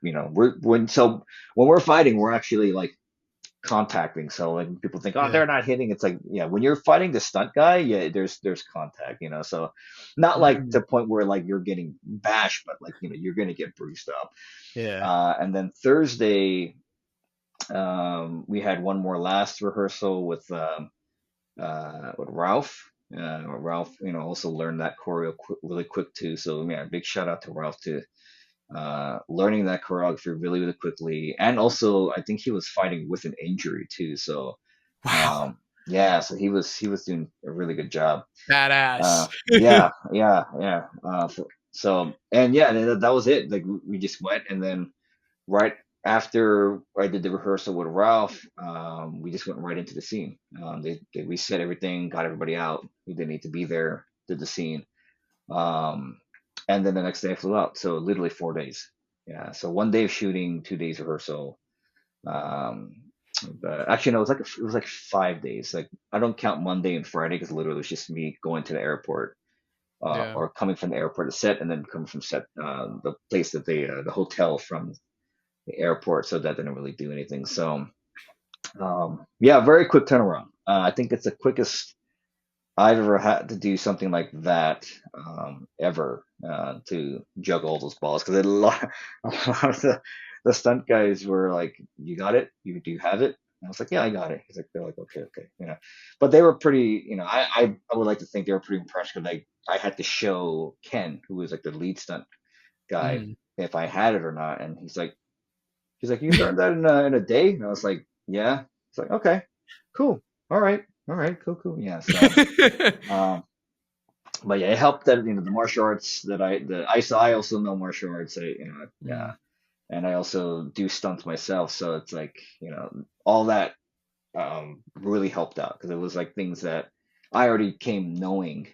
we're fighting, we're actually like contacting. So like people think, oh, Yeah. they're not hitting. It's like, yeah, when you're fighting the stunt guy, yeah, there's contact, so not like to Mm. the point where like you're getting bashed, but like you're gonna get bruised up. Yeah. And then Thursday, we had one more last rehearsal with Ralph. Ralph, also learned that choreo really quick too. So yeah, big shout out to Ralph to learning that choreography really, really quickly. And also, I think he was fighting with an injury too. So Wow. yeah, so he was doing a really good job. Badass. Yeah. So and yeah, that was it. Like we just went, and then right after I did the rehearsal with Ralph, we just went right into the scene. They reset everything, got everybody out who didn't need to be there, did the scene. Um, and then the next day I flew out. So literally 4 days. Yeah. So one day of shooting, 2 days rehearsal. Um, but actually, no, it was like 5 days. Like I don't count Monday and Friday because literally it's just me going to the airport, Yeah. or coming from the airport to set, and then coming from set, the place that the hotel from the airport. So that didn't really do anything. So yeah, very quick turnaround. I think it's the quickest I've ever had to do something like that, ever, to juggle all those balls, because a lot of the stunt guys were like, "You got it? You do you have it?" And I was like, "Yeah, I got it." They're like, "Okay, okay," But they were pretty, I would like to think they were pretty impressed because I had to show Ken, who was like the lead stunt guy, Mm. if I had it or not, and he's like, "You learned that in a day?" And I was like, "Yeah." It's like, "Okay, cool, all right, cool, cool, yeah." So. Um, but yeah, it helped that the martial arts that I also know martial arts. Yeah, Mm. and I also do stunts myself, so it's like all that really helped out because it was like things that I already came knowing,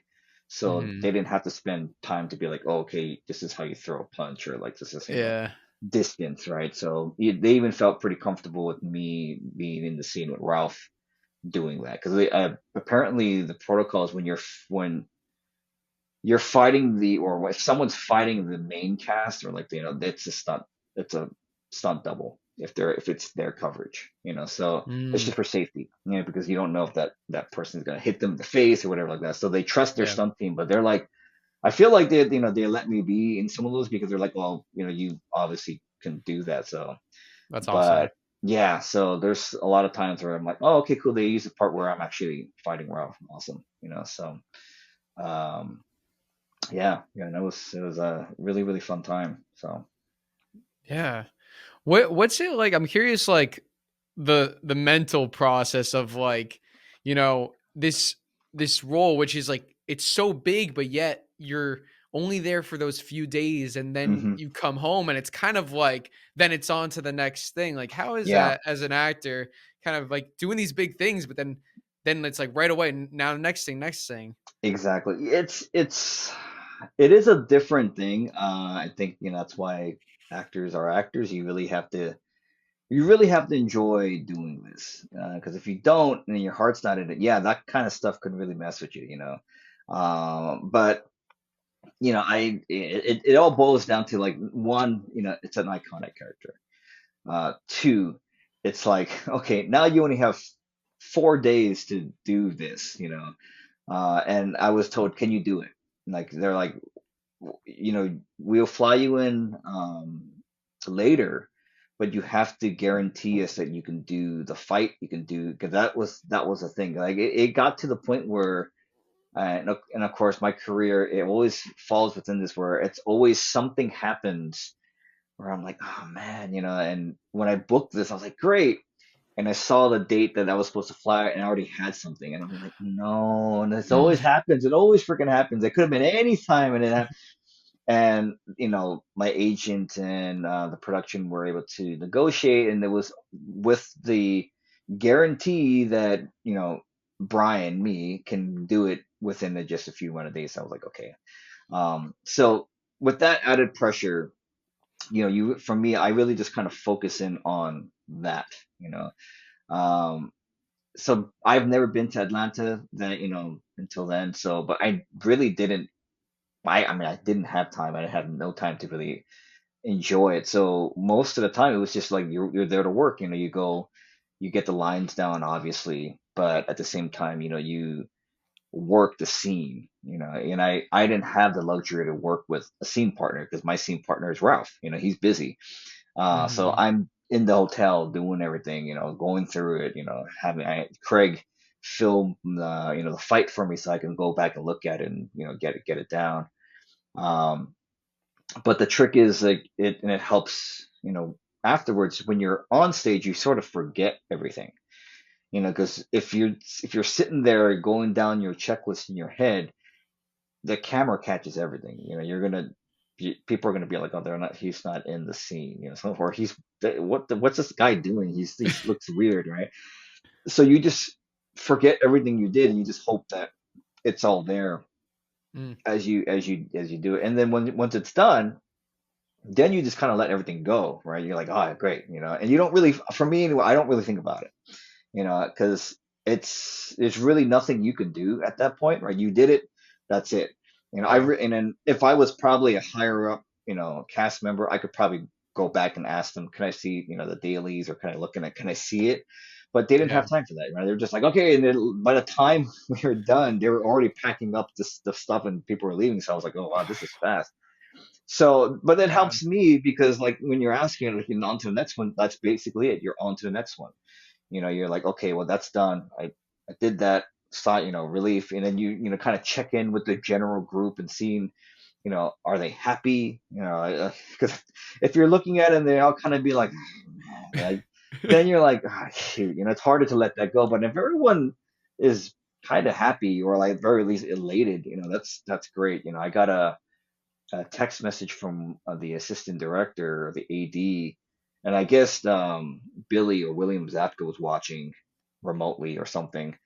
so Mhm. they didn't have to spend time to be like, oh, okay, this is how you throw a punch, or like this is Yeah. distance, right? So they even felt pretty comfortable with me being in the scene with Ralph doing that because apparently the protocol is when you're fighting or if someone's fighting the main cast, or like it's a stunt double if it's their coverage, so it's Mm. just for safety, because you don't know if that person's gonna hit them in the face or whatever like that, so they trust their Yeah. stunt team, but they're like, I feel like they let me be in some of those because they're like, well, you obviously can do that, so. That's awesome. But yeah, so there's a lot of times where I'm like, oh, okay, cool, they use the part where I'm actually fighting Ralph, awesome, so. um yeah, and it was a really, really fun time. So Yeah. What's it like? I'm curious, like the mental process of like, this role, which is like it's so big, but yet you're only there for those few days, and then Hmm. you come home, and it's kind of like then it's on to the next thing. Like, how is Yeah, that as an actor, kind of like doing these big things, but then it's like right away, now next thing, next thing. exactly. It is a different thing. I think, that's why actors are actors. You really have to enjoy doing this, because if you don't and your heart's not in it, yeah, that kind of stuff could really mess with you. But it all boils down to, like, one, it's an iconic character. Two, it's like, okay, now you only have 4 days to do this. And I was told, can you do it? Like, they're like, we'll fly you in later, but you have to guarantee us that you can do the fight. You can do, because that was a thing. Like, it got to the point where, and of course, my career, it always falls within this, where it's always something happens where I'm like, oh man, and when I booked this, I was like, great. And I saw the date that I was supposed to fly, and I already had something, and I'm like, no, and this always Mm. happens. It always freaking happens. It could have been any time, and my agent and the production were able to negotiate, and it was with the guarantee that Brian, me, can do it within just a few amount of days. So I was like, okay. So with that added pressure, for me, I really just kind of focus in on that. You know, um, so I've never been to Atlanta that until then. So, but I really didn't. I mean, I didn't have time. I had no time to really enjoy it. So most of the time, it was just like you're there to work. You go, you get the lines down, obviously, but at the same time, you work the scene. And I didn't have the luxury to work with a scene partner, because my scene partner is Ralph. He's busy. So Mhm. I'm in the hotel doing everything. Going through it. Having Craig film the fight for me, so I can go back and look at it and get it down. Um, but the trick is, like, it helps, afterwards when you're on stage, you sort of forget everything, because if you're sitting there going down your checklist in your head, the camera catches everything. People are gonna be like, oh, he's not in the scene, or what's this guy doing? He looks weird, right? So you just forget everything you did, and you just hope that it's all there Mm. as you do it. And then once it's done, then you just kind of let everything go, right? You're like, oh, great, and you don't really, for me anyway, I don't really think about it, because it's really nothing you can do at that point, right? You did it, that's it. Yeah. And then if I was probably a higher up, cast member, I could probably go back and ask them, can I see, the dailies, or can I see it? But they didn't Yeah. have time for that, right? They're just like, okay. And then by the time we were done, they were already packing up the stuff, and people were leaving. So I was like, oh wow, this is fast. So, but it Yeah. helps me, because, like, when you're asking, like, on to the next one, that's basically it. You're on to the next one. You're like, okay, well, that's done. I did that. Saw, relief. And then you kind of check in with the general group and seeing, are they happy? Because if you're looking at it and they all kind of be like, "Oh, man," then you're like, ah, shoot, it's harder to let that go. But if everyone is kind of happy, or like very least elated, that's great. I got a text message from the assistant director, the AD, and I guess Billy or William Zapka was watching remotely or something,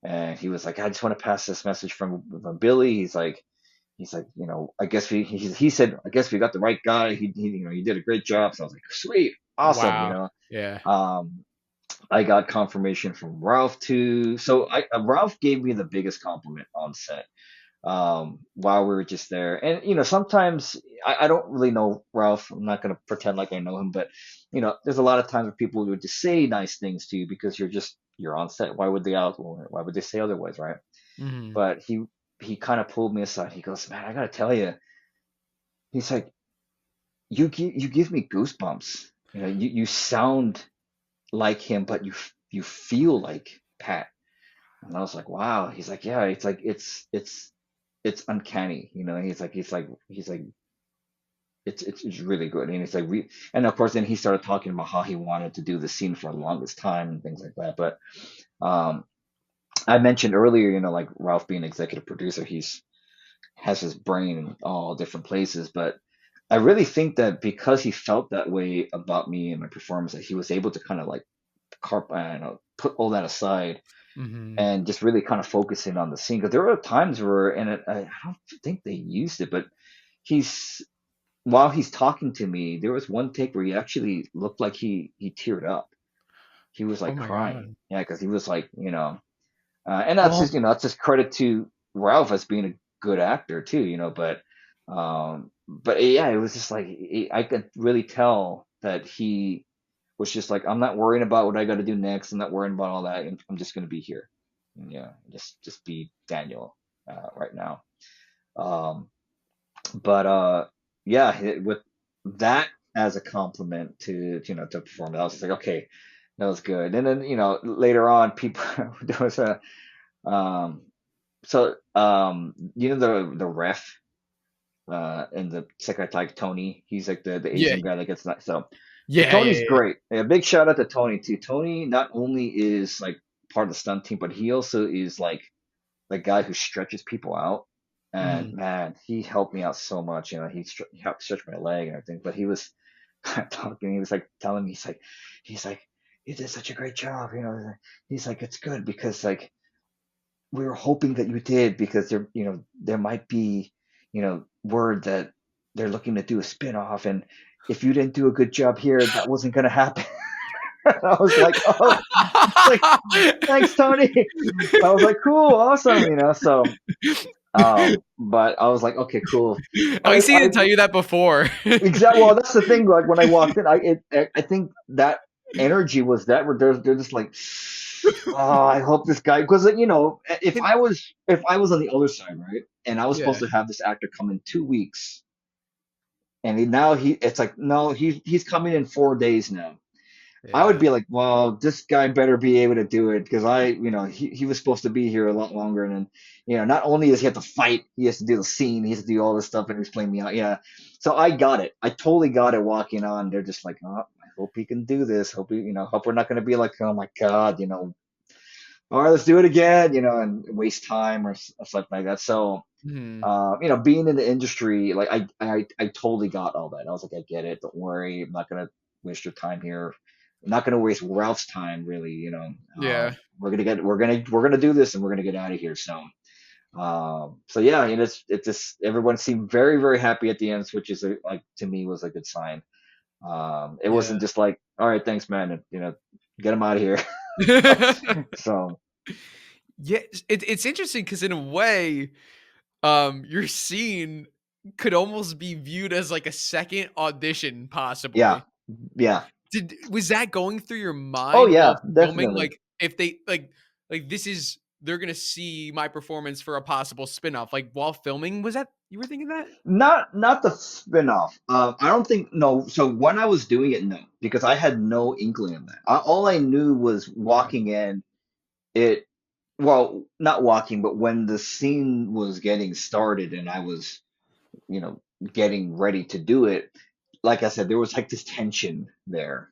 and he was like, "I just want to pass this message from Billy." He's like, I guess he said, "I guess we got the right guy. He did a great job." So I was like, "Sweet, awesome," Wow. Yeah. I got confirmation from Ralph too. So Ralph gave me the biggest compliment on set while we were just there. And sometimes I don't really know Ralph. I'm not gonna pretend like I know him, but there's a lot of times where people would just say nice things to you, because you're on set. Why would they say otherwise, right? Mhm. But he kind of pulled me aside. He goes, man, I gotta tell you. He's like, you give me goosebumps. You sound like him, but you feel like Pat. And I was like, wow. He's like, yeah. It's like it's uncanny. He's like it's really good. And it's like and of course then he started talking about how he wanted to do the scene for the longest time and things like that. But um I mentioned earlier, like Ralph being executive producer, he's has his brain in all different places, but I really think that because he felt that way about me and my performance, that he was able to kind of like I don't know, put all that aside Hmm. and just really kind of focus in on the scene. Because there were times where, and I don't think they used it, but he's while he's talking to me, there was one take where he actually looked like he teared up. He was Oh like my crying, god. yeah, because he was like, and that's Well, just that's just credit to Ralph as being a good actor too, but yeah, it was just like I could really tell that he was just like, I'm not worrying about what I got to do next. I'm not worrying about all that. I'm just gonna be here, yeah, just be Daniel right now. Um, but yeah, with that as a compliment to perform, I was just like, okay, that was good. And then later on, people there was a um the ref in the second like Tony, he's like the yeah, Asian guy that gets that. So yeah, yeah, Tony's yeah. great. A big shout out to Tony too. Tony not only is like part of the stunt team, but he also is like the guy who stretches people out. And Mhm. man, he helped me out so much. He helped stretch my leg and everything. But he was talking. He was like telling me, he's like, you did such a great job. He's like, it's good because like we were hoping that you did because there might be word that they're looking to do a spin-off, and if you didn't do a good job here, that wasn't going to happen. I was like, oh, like, thanks, Tony. I was like, cool, awesome, so but I was like, okay, cool. At least he I didn't tell you that before. exactly. Well, that's the thing. Like when I walked in, I think that energy was that where they're just like, oh, I hope this guy, because And if I was on the other side, right, and I was supposed yeah, to have this actor come in 2 weeks, and now it's like no, he's coming in 4 days now. I would yeah. be like, well, this guy better be able to do it because he was supposed to be here a lot longer. And then, not only does he have to fight, he has to do the scene, he has to do all this stuff, and he's playing me out. Yeah. So I got it. I totally got it walking on. They're just like, oh, I hope he can do this. Hope we're not going to be like, oh my God, all right, let's do it again, and waste time or stuff like that. So, Mhm. being in the industry, like I totally got all that. I was like, I get it. Don't worry. I'm not gonna waste your time here. I'm not gonna waste Ralph's time, really. Yeah. We're gonna do this and we're gonna get out of here. So yeah, it just everyone seemed very very happy at the end, which is like to me was a good sign. It Yeah. wasn't just like, all right, thanks, man, and, get him out of here. So Yeah, it's interesting because in a way, your scene could almost be viewed as like a second audition, yeah, possibly. yeah. Was that going through your Oh mind yeah, while filming? definitely. Like, if they like this is they're gonna see my performance for a possible spin-off. Like while filming, was that you were thinking that? Not the spin-off. I don't think no. So when I was doing it, no, because I had no inkling of that. All I knew was Okay. walking in. It well, not walking, but when the scene was getting started and I was, you know, getting ready to do it. Like I said, there was like this tension there,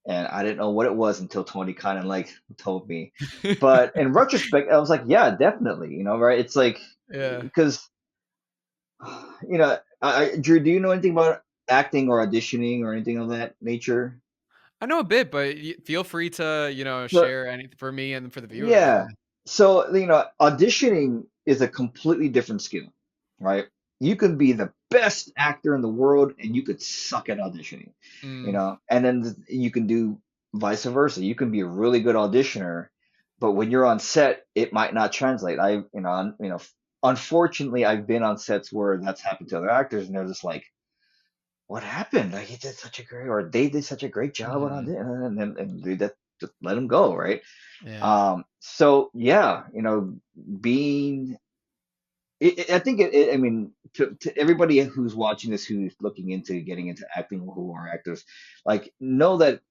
and I didn't know what it was until Tony kind of like told me. But in retrospect, I was like, yeah, definitely. Right? It's like Yeah. because Drew, do you know anything about acting or auditioning or anything of that nature? I know a bit, but feel free to, So, share anything for me and for the viewers. yeah. So, auditioning is a completely different skill, right? You can be the best actor in the world and you could suck at auditioning, Mm, and then you can do vice versa. You can be a really good auditioner, but when you're on set, it might not translate. Unfortunately, I've been on sets where that's happened to other actors and they're just like, what happened? Like he did such a great, or they did such a great job on mhm. it, and they just let him go, right? Yeah. So yeah, being, I think I mean, to everybody who's watching this, who's looking into getting into acting, who are actors, like know that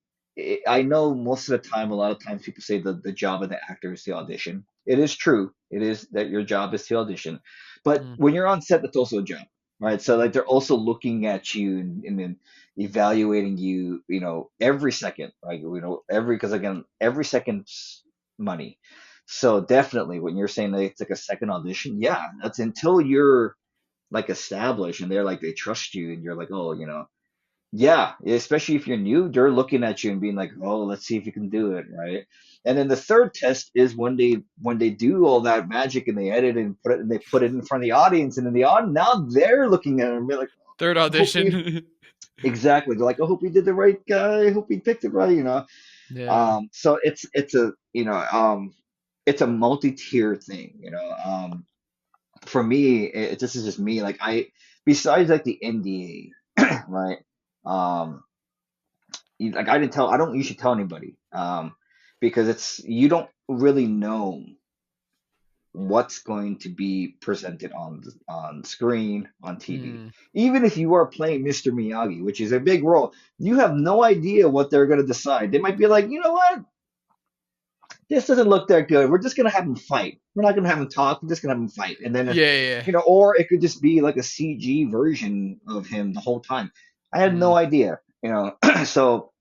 I know most of the time, a lot of times people say the job of the actor is to audition. It is true. It is that your job is to audition, but Mm, when you're on set, that's also a job, right? So like they're also looking at you and then evaluating you, every second, like every because again, every second's money. So definitely when you're saying that it's like a second audition, yeah, that's until you're like established and they're like they trust you and you're like, oh, yeah, especially if you're new, they're looking at you and being like, oh, let's see if you can do it, right? And then the third test is when they do all that magic and they edit and they put it in front of the audience and then the audience now they're looking at it and be like, Third I hope we audition. exactly. They're like, I hope we did the right guy. I hope we picked it right. Yeah. So it's a multi-tier thing. For me, this is just me. Like besides like the NDA, right? Um, like I don't usually tell anybody, because you don't really know what's going to be presented on screen on TV. Mm. Even if you are playing Mr. Miyagi, which is a big role, you have no idea what they're going to decide. They might be like, you know what? This doesn't look that good. We're just gonna have him fight. We're not gonna have him talk. We're just gonna have him fight. And then, Yeah, yeah. or it could just be like a CG version of him the whole time. I had Mm. no idea. So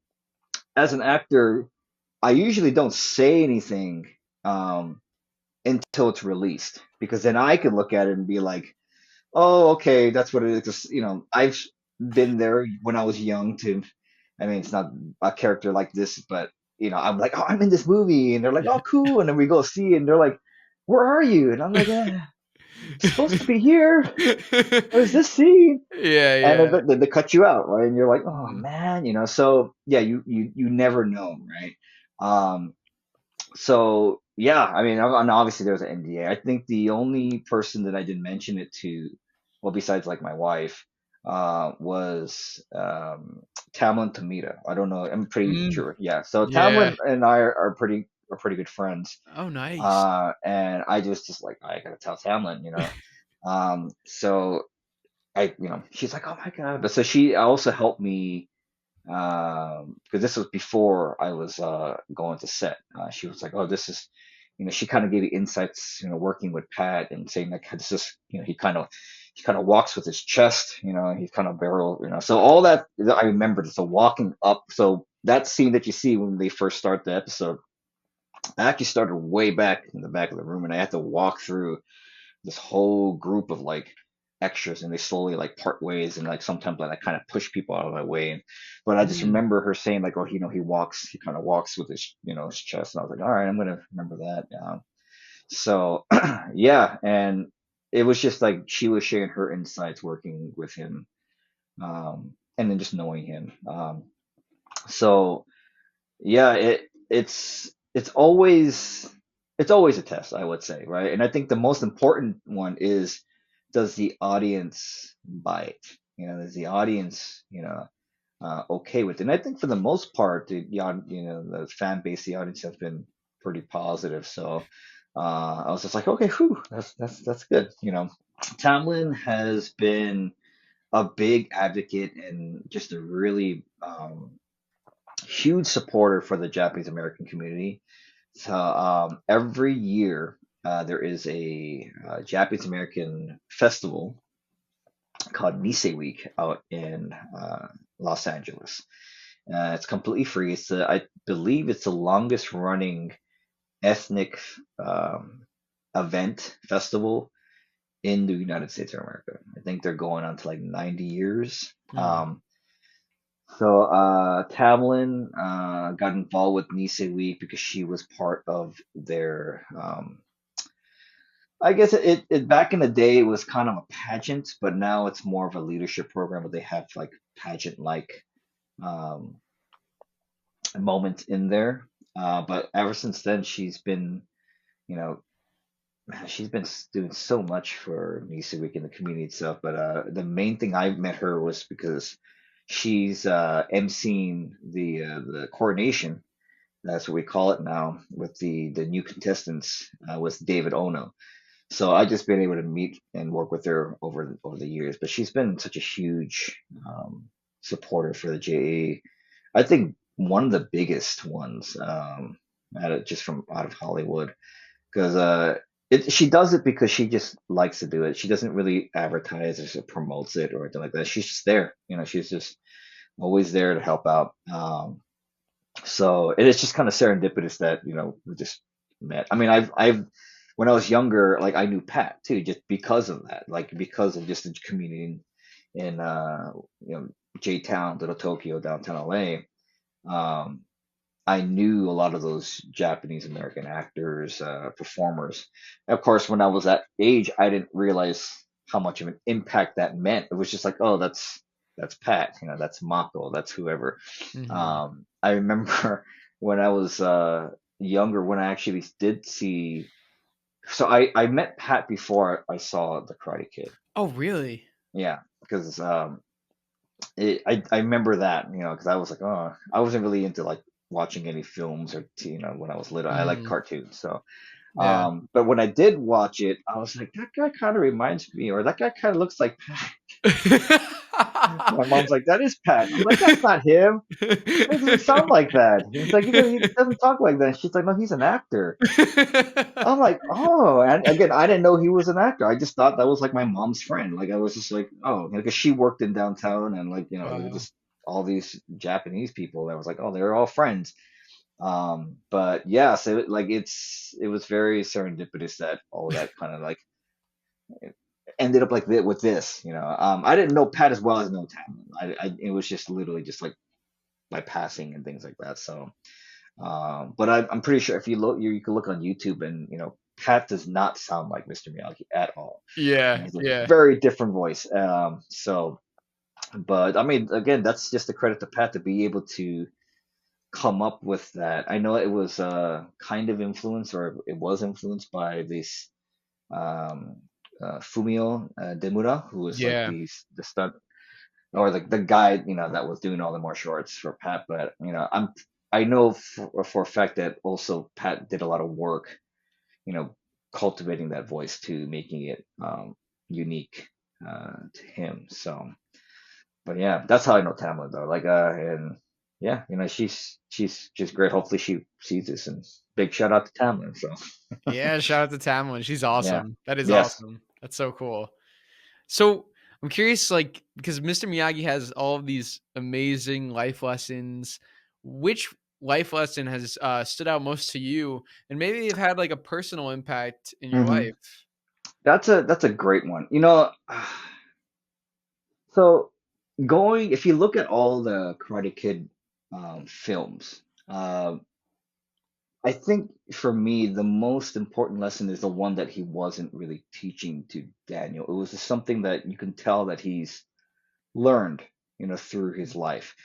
as an actor, I usually don't say anything um, until it's released because then I can look at it and be like, oh, okay, that's what it is. 'Cause I've been there when I was young too. I mean, it's not a character like this, but I'm like, oh, I'm in this movie, and they're like, Yeah. oh, cool, and then we go see it, and they're like, where are you? And I'm like, supposed to be here. Where's this scene? Yeah, And yeah. then they cut you out, right? And you're like, oh Mm. man. So yeah, you never know, right? Um, so yeah, I mean, and obviously there's an NDA. I think the only person that I didn't mention it to, well, besides like my wife, was Tamlin Tomita. I don't know. I'm pretty Mm. sure. Yeah. So Yeah. Tamlin and I are pretty good friends. Oh, nice. And I just like I gotta tell Tamlin. So she's like, oh my God. But so she also helped me because this was before I was going to set. She was like, "Oh, this is," she kind of gave me insights, working with Pat and saying like, "This is," he kind of walks with his chest, he's kind of barrel. So all that I remembered. So walking up, so that scene that you see when they first start the episode, I actually started way back in the back of the room, and I had to walk through this whole group of like extras and they slowly like part ways and like sometimes like I kind of push people out of my way but I just Mm. remember her saying like, oh, he kind of walks with his chest, and I was like, all right, I'm gonna remember that. So yeah, and it was just like she was sharing her insights working with him, and then just knowing him. So yeah, it's always a test, I would say, right? And I think the most important one is, does the audience buy it? Is the audience, okay with it? And I think for the most part, the fan base, the audience has been pretty positive. So I was just like, okay, whew, that's good. Tamlin has been a big advocate and just a really huge supporter for the Japanese American community. So every year there is a Japanese American festival called Nisei Week out in Los Angeles. It's completely free. I believe it's the longest running ethnic um, event festival in the United States of America. I think they're going on to like 90 years. Mm. So Tamlin got involved with Nisei Week because she was part of their I guess it back in the day it was kind of a pageant, but now it's more of a leadership program where they have like pageant like um, moments in there. But ever since then, you know, she's been doing so much for Nisa Week in the community itself. But the main thing I met her was because she's emceeing the coronation. That's what we call it now with the new contestants with David Ono. So I just been able to meet and work with her over the years, but she's been such a huge supporter for the JA. I think one of the biggest ones, just from out of Hollywood, because she does it because she just likes to do it. She doesn't really advertise or promotes it or anything like that. She's just there, she's just always there to help out. So it is just kind of serendipitous that we just met. I mean, I've when I was younger, like I knew Pat too, just because of that, like because of just the community in you know, J Town, Little Tokyo, downtown LA. Um, I knew a lot of those Japanese American actors, performers. Of course, when I was that age, I didn't realize how much of an impact that meant. It was just like, oh, that's Pat, you know, that's Mako, that's whoever. Hmm. I remember when I was younger, when I actually did see. So I met Pat before I saw The Karate Kid. Oh, really? Yeah, because I remember that, you know, because I was like, oh, I wasn't really into like watching any films or you know, when I was little. I like Hmm. cartoons, so Yeah. but when I did watch it, I was like, that guy kind of reminds me, or that guy kind of looks like Pat. My mom's like, that is Pat. I'm like, that's not him. It doesn't sound like that. He's like, he doesn't talk like that. She's like, no, he's an actor. I'm like, oh, and again, I didn't know he was an actor. I just thought that was like my mom's friend. Like I was just like, oh, because she worked in downtown, and like, you know, there were Wow. just all these Japanese people. And I was like, oh, they're all friends. But yeah, so like it was very serendipitous that all of that kind of like ended up like with this, you know. I didn't know Pat as well as know Tamlin. It was just literally just like by passing and things like that. So. But I'm pretty sure if you look, you can look on YouTube and you know Pat does not sound like Mr. Miyagi at all. He Yeah, has a yeah. very different voice. But I mean, again, that's just a credit to Pat to be able to come up with that. I know it was kind of influenced, or it was influenced by this um, Fumio Demura, who was like Yeah. the stunt or the guy, you know, that was doing all the martial arts for Pat. But you know, I know for a fact that also Pat did a lot of work, you know, cultivating that voice to making it unique to him. So, but yeah, that's how I know Tamla though. Like, and yeah, you know, she's just great. Hopefully, she sees this, and big shout out to Tamlin. So, Yeah, shout out to Tamlin. She's yeah, awesome. That is yes. awesome. That's so cool. So, I'm curious, like, because Mr. Miyagi has all of these amazing life lessons, which life lesson has, stood out most to you, and maybe have had, like, a personal impact in your hmm life? That's a great one. You know, so going if you look at all the Karate Kid films, I think for me the most important lesson is the one that he wasn't really teaching to Daniel. It was just something that you can tell that he's learned, you know, through his life,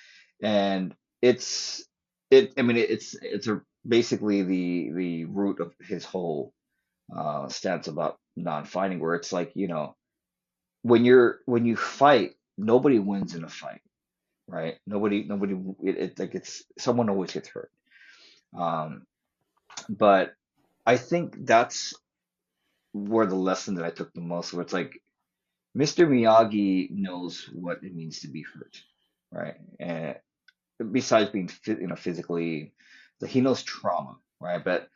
and it's I mean, it's basically the root of his whole stance about non-fighting, where it's like, you know, when you fight, nobody wins in a fight, right? Nobody it like it's someone always gets hurt. Um, but I think that's where the lesson that I took the most, where it's like Mr. Miyagi knows what it means to be hurt, right? And besides being you know, physically, he knows trauma, right? But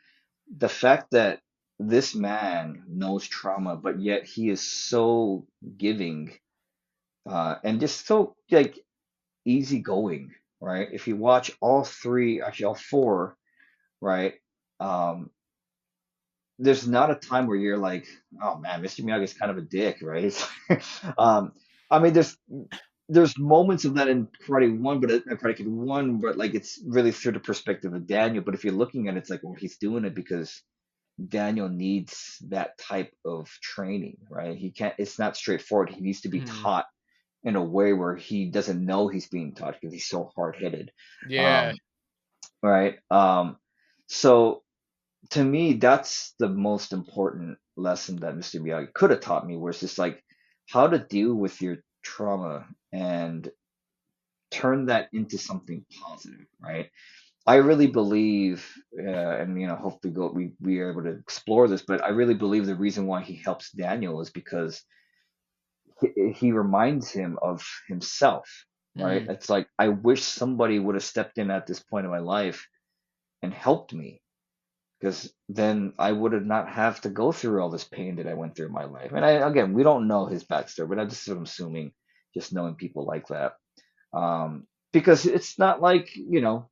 the fact that this man knows trauma, but yet he is so giving, and just so like easygoing, right? If you watch all three, actually all four, right? Um, there's not a time where you're like, oh man, Mr. Miyagi is kind of a dick, right? um, I mean, there's moments of that in Karate One, but Karate Kid One, but like it's really through the perspective of Daniel. But if you're looking at it, it's like, well, he's doing it because Daniel needs that type of training, right? He can't. It's not straightforward. He needs to be Mhm. taught in a way where he doesn't know he's being taught because he's so hard-headed. Yeah. Um, right. So to me, that's the most important lesson that Mr. Miyagi could have taught me, where it's just like how to deal with your trauma and turn that into something positive, right? I really believe, and you know, hopefully we are able to explore this, but I really believe the reason why he helps Daniel is because he reminds him of himself, right? Mm. It's like I wish somebody would have stepped in at this point in my life and helped me, because then I would have not have to go through all this pain that I went through in my life. And again, we don't know his backstory, but I just am assuming, just knowing people like that, because it's not like, you know,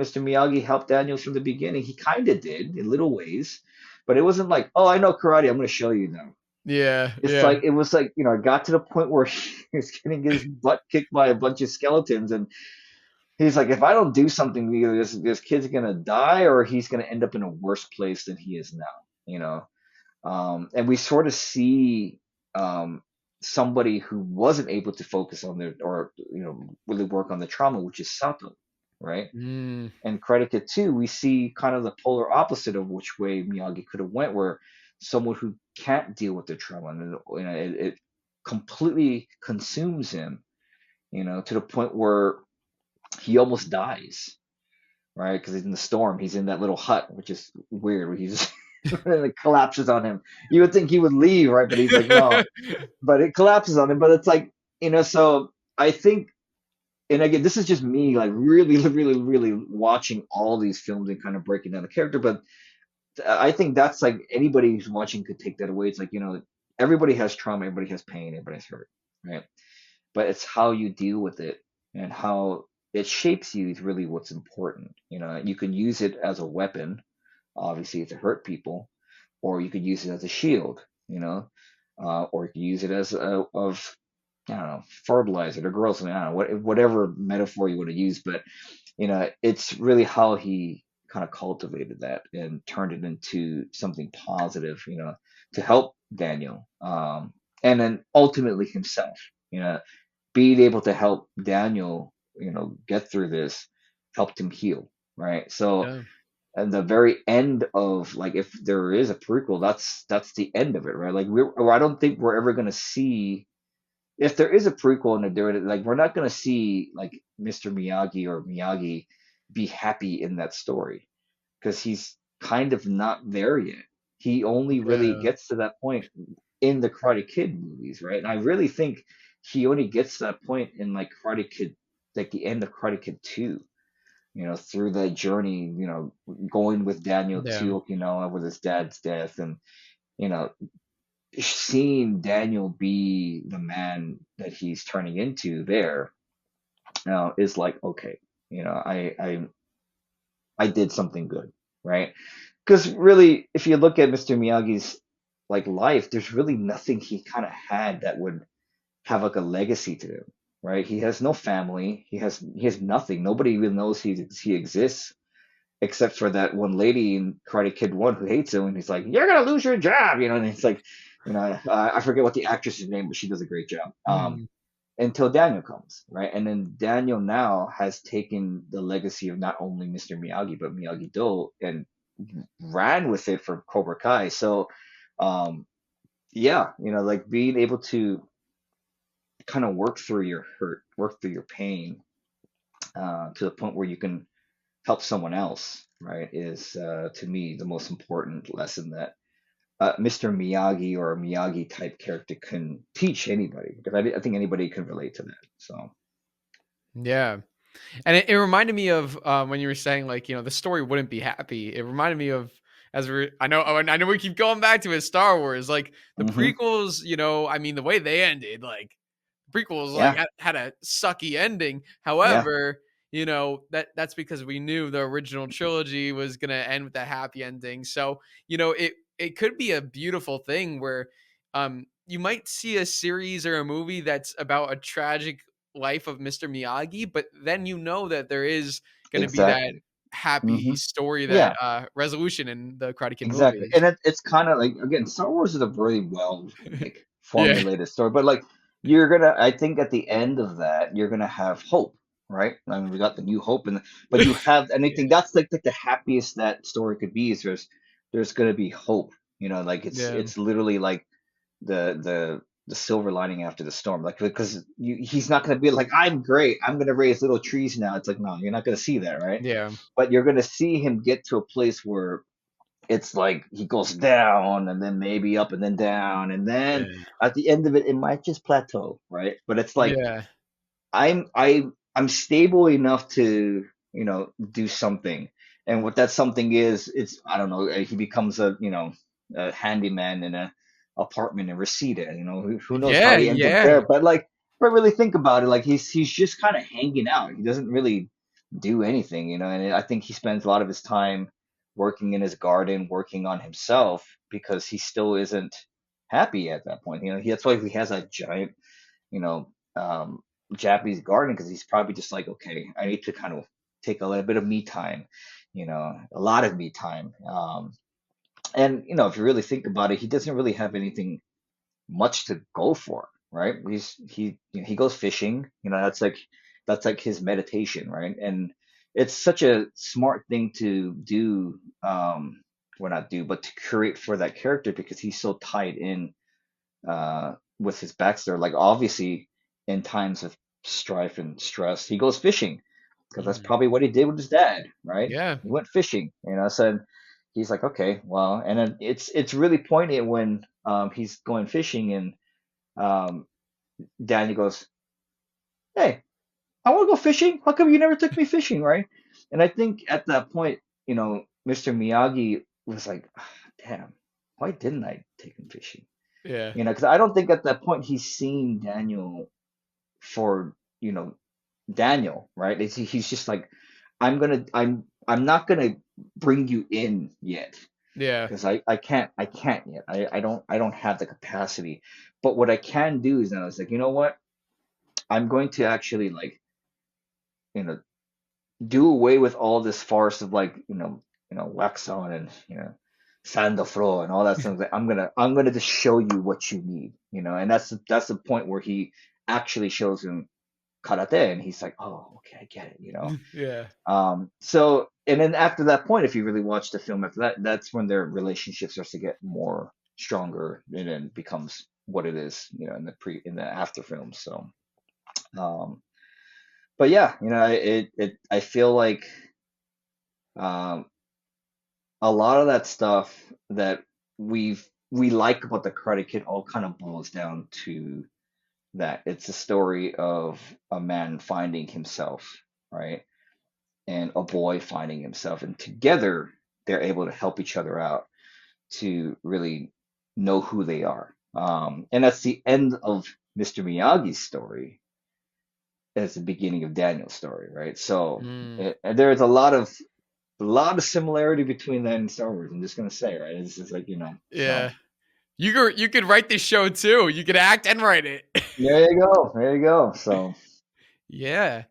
Mr. Miyagi helped Daniel from the beginning. He kind of did in little ways, but it wasn't like, oh, I know karate, I'm going to show you now. Yeah, It's yeah. like it was like, it got to the point where he was getting his butt kicked by a bunch of skeletons, and he's like, if I don't do something, either this kid's gonna die or he's gonna end up in a worse place than he is now, you know. And we sort of see um, somebody who wasn't able to focus on their or really work on the trauma, which is Sato, right? Mm, And Karate Kid 2, we see kind of the polar opposite of which way Miyagi could have went, where someone who can't deal with the trauma and it completely consumes him, to the point where he almost dies, right? Because he's in the storm. He's in that little hut, which is weird. Where he's and it collapses on him. You would think he would leave, right? But he's like, no. But it collapses on him. But it's like, so I think, and again, this is just me, like really, really, really watching all these films and kind of breaking down the character. But I think that's like anybody who's watching could take that away. It's like, everybody has trauma, everybody has pain, everybody has hurt, right? But it's how you deal with it and how it shapes you is really what's important. You can use it as a weapon, obviously, to hurt people, or you could use it as a shield, or you could use it as I don't know, fertilizer to grow something. I don't know, whatever metaphor you want to use, but it's really how he kind of cultivated that and turned it into something positive, to help Daniel, and then ultimately himself, being able to help Daniel, get through this, helped him heal, right? So yeah, at the very end of, like, if there is a prequel, that's the end of it, right? Like or I don't think we're ever gonna see, if there is a prequel and they're doing it, like we're not gonna see like Mr. Miyagi or Miyagi be happy in that story because he's kind of not there yet. He only really yeah, gets to that point in the Karate Kid movies, right? And I really think he only gets to that point in like Karate Kid, like the end of Karate Kid 2, through the journey, going with Daniel yeah, to Okinawa with his dad's death, and, you know, seeing Daniel be the man that he's turning into there now is like, okay, I did something good, right? Because really, if you look at Mr. Miyagi's like life, there's really nothing he kind of had that would have like a legacy to him, right? He has no family. He has nothing. Nobody even knows he exists except for that one lady in Karate Kid 1 who hates him, and he's like, "You're gonna lose your job," and it's like, I forget what the actress's name, but she does a great job. mm, Until Daniel comes, right? And then Daniel now has taken the legacy of not only Mr. Miyagi but Miyagi Do and ran with it for Cobra Kai. So, um, yeah, like being able to kind of work through your hurt, work through your pain, to the point where you can help someone else, right, is to me the most important lesson that Mr. Miyagi or a Miyagi type character can teach anybody, because I think anybody can relate to that. So, yeah. And it reminded me of when you were saying like the story wouldn't be happy. It reminded me of I know we keep going back to it, Star Wars, like the hmm prequels. I mean the way they ended, like prequels like yeah, had a sucky ending. yeah, However, that's because we knew the original trilogy was gonna end with that happy ending. So it could be a beautiful thing where you might see a series or a movie that's about a tragic life of Mr. Miyagi, but then that there is going to be that exactly. happy hmm story, that Yeah, resolution in the Karate Kid exactly. And movies. it's kind of like, again, Star Wars is a very well like Yeah. formulated story, but like you're gonna, I think at the end of that, you're gonna have hope, right? I mean, we got the new hope, but you have, and I think that's like the happiest that story could be is there's gonna be hope, like Yeah. it's literally like the silver lining after the storm, like because he's not gonna be like, I'm great, I'm gonna raise little trees now. It's like, no, you're not gonna see that, right? Yeah. But you're gonna see him get to a place where it's like he goes down and then maybe up and then down and then Yeah. at the end of it might just plateau, right? But it's like Yeah. I'm stable enough to do something, and what that something is, it's, I don't know, he becomes a handyman in a apartment in Reseda. Who knows how Yeah. he ends up Yeah. there, but like if I really think about it, like he's just kind of hanging out. He doesn't really do anything, and I think he spends a lot of his time working in his garden, working on himself because he still isn't happy at that point. That's why he has that giant, you know, Japanese garden because he's probably just like, okay, I need to kind of take a little bit of me time, a lot of me time. And if you really think about it, he doesn't really have anything much to go for, right? He goes fishing, that's like his meditation, right? And it's such a smart thing to do, well not do, but to create for that character because he's so tied in with his backstory. Like obviously in times of strife and stress, he goes fishing because that's Mhm. probably what he did with his dad, right? Yeah. He went fishing, so he's like, okay, well, and then it's really poignant when he's going fishing and um, Daniel goes, "Hey, I want to go fishing. How come you never took me fishing, right?" And I think at that point, Mr. Miyagi was like, "Ah, damn, why didn't I take him fishing?" Yeah. Because I don't think at that point he's seen Daniel for, Daniel, right? He's just like, I'm not gonna bring you in yet Yeah. because I can't yet. I don't have the capacity. But what I can do is now it's like, you know what? I'm going to actually like, you know, do away with all this farce of like, wax on and sand the floor and all that stuff. Like, I'm gonna just show you what you need, and that's the point where he actually shows him karate, and he's like, oh, okay, I get it. Yeah. So, and then after that point, if you really watch the film after that, that's when their relationship starts to get more stronger and then becomes what it is, in the after film. So, um, but yeah, I feel like um, a lot of that stuff that we like about the Karate Kid all kind of boils down to that. It's a story of a man finding himself, right? And a boy finding himself, and together they're able to help each other out to really know who they are. And that's the end of Mr. Miyagi's story. As the beginning of Daniel's story, right? So Mm. and there's a lot of similarity between that and Star Wars. I'm just gonna say, right? It's just like, so Yeah. You could write this show too. You could act and write it. there you go, there you go. So Yeah.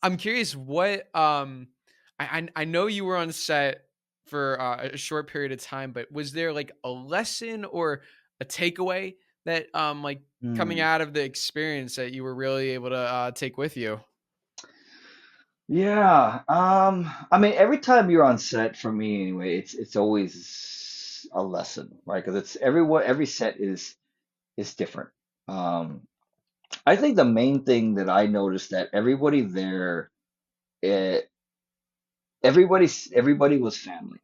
I'm curious what I know you were on set for a short period of time, but was there like a lesson or a takeaway that like coming hmm. out of the experience that you were really able to take with you? Yeah. I mean, every time you're on set, for me anyway, it's always a lesson, right? Because it's every set is different. Um, I think the main thing that I noticed that everybody there, it, everybody was family,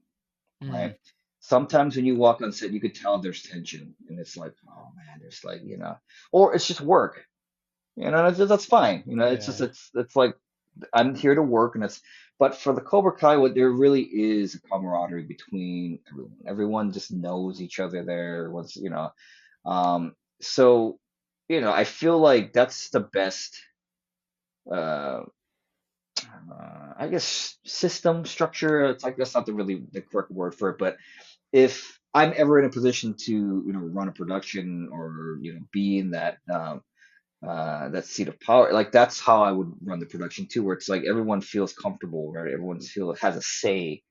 right? Mm, Sometimes when you walk on set, you could tell there's tension, and it's like, oh man, there's like, or it's just work, that's fine. It's just yeah. it's like I'm here to work, and it's. But for the Cobra Kai, what there really is a camaraderie between everyone. Everyone just knows each other there. So I feel like that's the best. Uh, I guess system structure. It's like that's not the correct word for it, but if I'm ever in a position to run a production or be in that seat of power, like that's how I would run the production too, where it's like everyone feels comfortable, right? Everyone feels has a say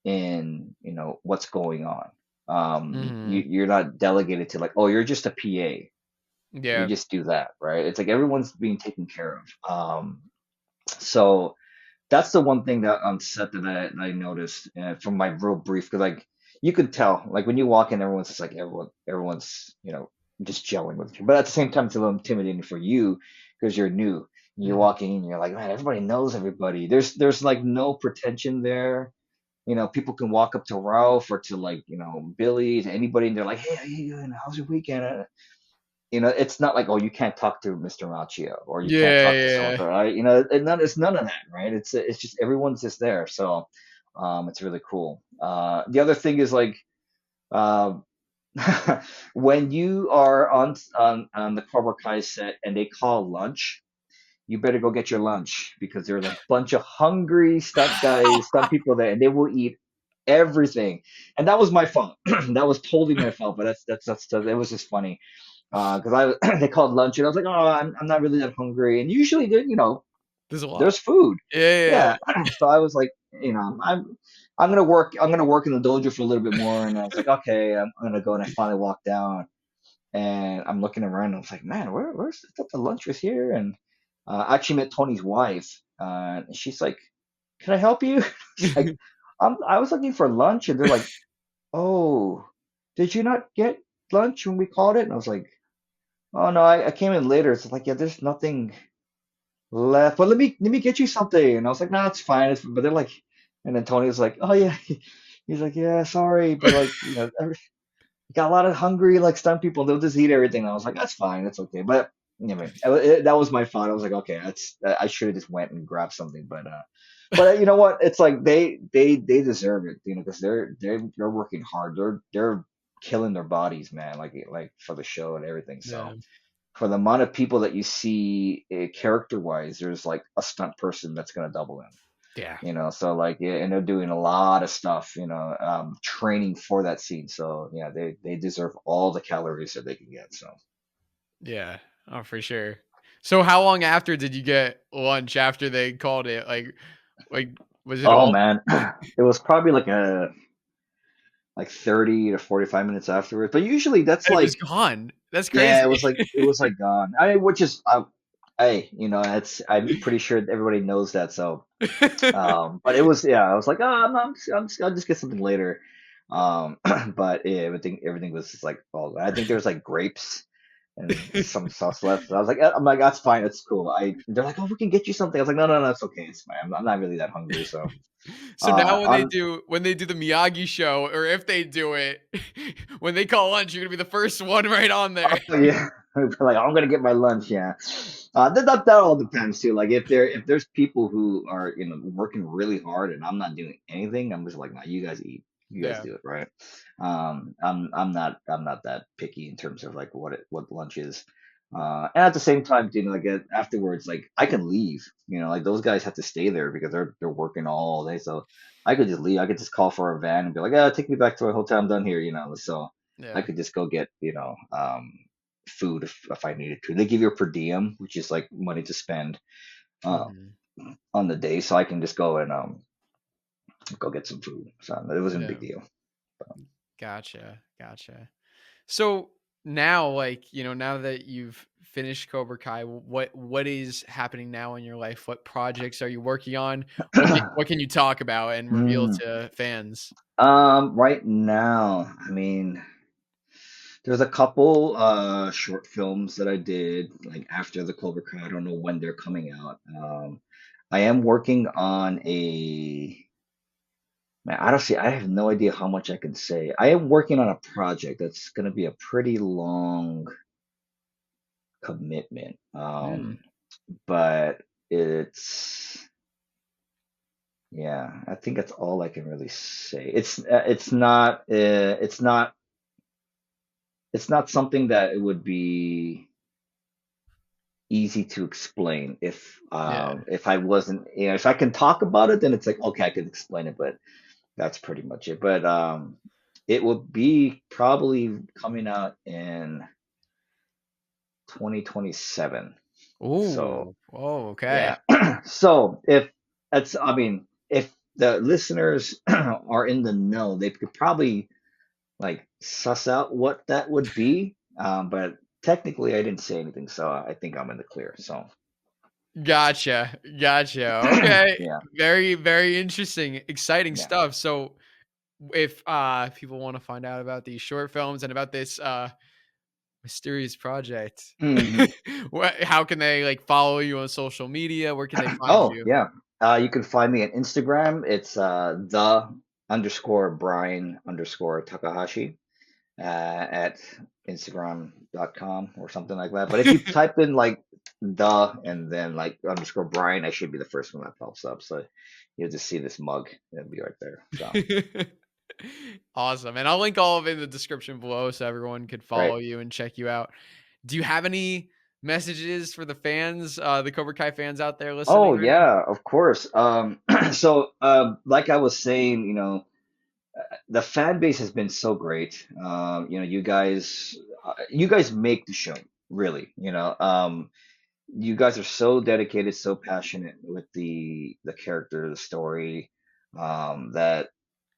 in what's going on. Hmm. You're not delegated to like, oh, you're just a PA, you Yeah. just do that, right? It's like everyone's being taken care of. So that's the one thing that on set that I noticed from my real brief, because like you could tell, like when you walk in, everyone's just like everyone's just gelling with you. But at the same time, it's a little intimidating for you because you're new. You're Hmm. walking in, you're like, man, everybody knows everybody. There's like no pretension there. People can walk up to Ralph or to like Billy, to anybody, and they're like, hey, how you doing? How's your weekend? It's not like, oh, you can't talk to Mr. Machio or you can't Yeah. talk to so and Yeah. so, right? It's none of that, right? It's just everyone's just there. So, it's really cool. The other thing is like, um, when you are on the Cobra Kai set and they call lunch, you better go get your lunch because there's a bunch of hungry stunt guys, stunt people there, and they will eat everything. And that was my fault. That was totally my fault. But that's it was just funny because I they called lunch and I was like, oh, I'm not really that hungry. And usually, There's a lot. there's food. Yeah, yeah, Yeah. So I was like, I'm gonna work. I'm gonna work in the dojo for a little bit more. And I was like, okay, I'm gonna go. And I finally walked down and I'm looking around. And I was like, man, where's I thought the lunch was here? And I actually met Tony's wife. And she's like, can I help you? She's like, I was looking for lunch, and they're like, oh, did you not get lunch when we called it? And I was like, oh no, I came in later. It's like, yeah, there's nothing left. But let me get you something. And I was like, no, it's fine. But they're like, and then Tony was like, oh yeah, he's like, yeah, sorry, but like, got a lot of hungry like stunt people. They'll just eat everything. And I was like, that's fine, that's okay. But anyway, that was my fault. I was like, okay, I should have just went and grabbed something. But you know what? It's like they deserve it, because they're working hard. They're killing their bodies, man. Like for the show and everything. So yeah, for the amount of people that you see character wise, there's like a stunt person that's gonna double in. yeah, So like, yeah, and they're doing a lot of stuff, training for that scene. So yeah, they deserve all the calories that they can get. So yeah. Oh, for sure. So how long after did you get lunch after they called it? Like was it oh all? man, it was probably like 30 to 45 minutes afterwards. But usually that's It was like, gone. That's yeah, crazy. it was like gone. I mean, which is hey, it's I'm pretty sure everybody knows that. So but it was, yeah, I was like, oh, I'll just get something later. But yeah, everything was just like, oh, I think there's like grapes and some sauce left. So I was like, I'm like, that's fine, it's cool. They're like, oh, we can get you something. I was like, no, no, no, it's okay, it's fine. I'm not really that hungry. So So now on when they do the Miyagi show, or if they do it, when they call lunch, you're gonna be the first one right on there. oh yeah, like I'm gonna get my lunch. Yeah, that all depends too. Like if there's people who are working really hard and I'm not doing anything, I'm just like, nah, you guys eat, you guys Yeah, do it, right? I'm not that picky in terms of like what lunch is. And at the same time, like afterwards, like I can leave. Like those guys have to stay there because they're working all day. So I could just leave. I could just call for a van and be like, take me back to my hotel. I'm done here. So I yeah. could just go get, food if I needed to. They give you a per diem, which is like money to spend uh, Mhm. on the day, so I can just go and go get some food. So it wasn't a Yeah. big deal. Gotcha. Gotcha. So now, like, now that you've finished Cobra Kai, what is happening now in your life? What projects are you working on? What can you talk about and reveal Mm, to fans? right now, I mean, there's a couple short films that I did like after the Cobra Kai. I don't know when they're coming out. I am working on a Man, honestly, I have no idea how much I can say. I am working on a project that's going to be a pretty long commitment. Mm, But it's, yeah, I think that's all I can really say. It's not something that it would be easy to explain yeah. if I wasn't, if I can talk about it, then it's like, okay, I can explain it, but that's pretty much it. But it will be probably coming out in 2027. So Ooh. Oh, okay. yeah. So if the listeners are in the know, they could probably like suss out what that would be. But technically, I didn't say anything, so I think I'm in the clear. So Gotcha. Gotcha. Okay. yeah, Very, very interesting, exciting yeah. stuff. So if people want to find out about these short films and about this mysterious project, Hmm. how can they like follow you on social media? Where can they find Oh you? yeah. You can find me on Instagram. It's the underscore Brian underscore Takahashi at Instagram.com or something like that. But if you type in like the and then like underscore Brian, I should be the first one that pops up. So you'll just see this mug. It'll be right there. So Awesome. And I'll link all of it in the description below so everyone could right. follow you and check you out. Do you have any messages for the fans, the Cobra Kai fans out there listening Oh right now? yeah, of course. So like I was saying, the fan base has been so great. You guys make the show, really. You guys are so dedicated, so passionate with the character, the story, that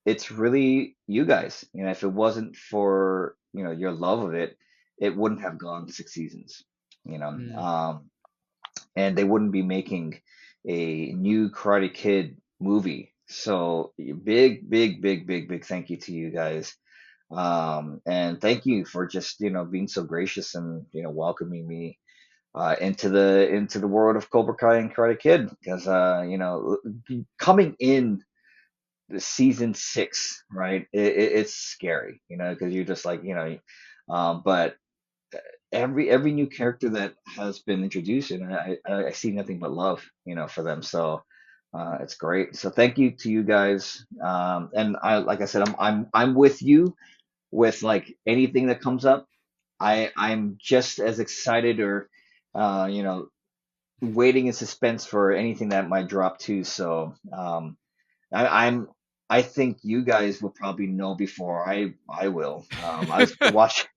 it's really you guys. If it wasn't for, your love of it, it wouldn't have gone 6 seasons. You know, Mm. um, and they wouldn't be making a new Karate Kid movie. So big, big, big, big, big thank you to you guys. And thank you for just, being so gracious and, welcoming me into the world of Cobra Kai and Karate Kid, because coming in the season 6, right? It's scary, because you're just like, but every new character that has been introduced, and I see nothing but love, for them. So it's great. So thank you to you guys. And I, like I said, I'm with you with like anything that comes up. I'm just as excited, or waiting in suspense for anything that might drop too. So I, I'm I think you guys will probably know before I will. I was watching.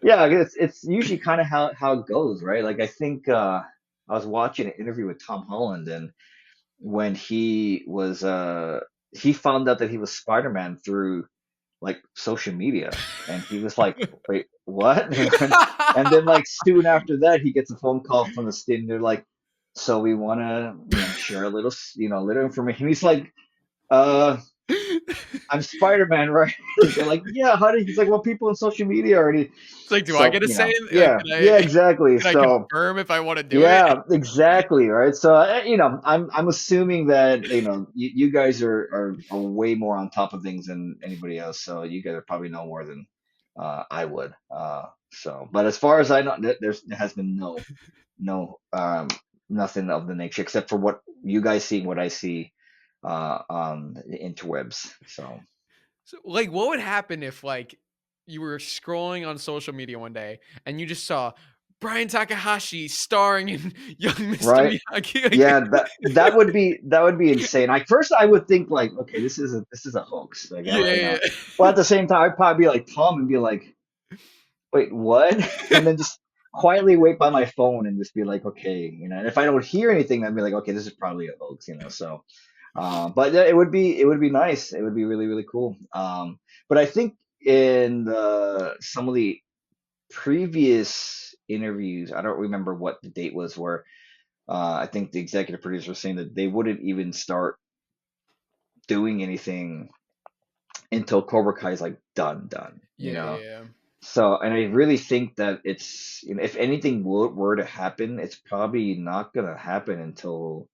Yeah, I guess it's usually kind of how it goes, right? Like I think I was watching an interview with Tom Holland, and when he found out that he was Spider-Man through like social media, and he was like, "Wait, what?" And then like soon after that, he gets a phone call from the state, and they're like, "So we want to, share a little, little information." He's like, "Uh." I'm Spider-Man, right? They're like, yeah, how did he's like, well, people on social media already. It's like, do I So, get to say it? Like, yeah, yeah, exactly. can I So, confirm if I wanna do it? yeah, exactly, right? So, I'm assuming that, you guys are way more on top of things than anybody else. So, you guys probably know more than I would. But as far as I know, there has been no, nothing of the nature except for what you guys see, what I see on the interwebs. So. So, like, what would happen if, like, you were scrolling on social media one day and you just saw Brian Takahashi starring in Young Mr. Right? Miyagi? Yeah, Like, that would be insane. Like first I would think like, okay, this is a hoax. Like yeah, yeah, But at the same time I'd probably be like Tom and be like, wait, what? And then just quietly wait by my phone and just be like, okay, and if I don't hear anything, I'd be like, okay, this is probably a hoax. So but yeah, it would be nice. It would be really, really cool. But I think in some of the previous interviews, I don't remember what the date was, where I think the executive producer was saying that they wouldn't even start doing anything until Cobra Kai is like done. yeah, yeah. So, and I really think that it's, if anything were to happen, it's probably not gonna happen until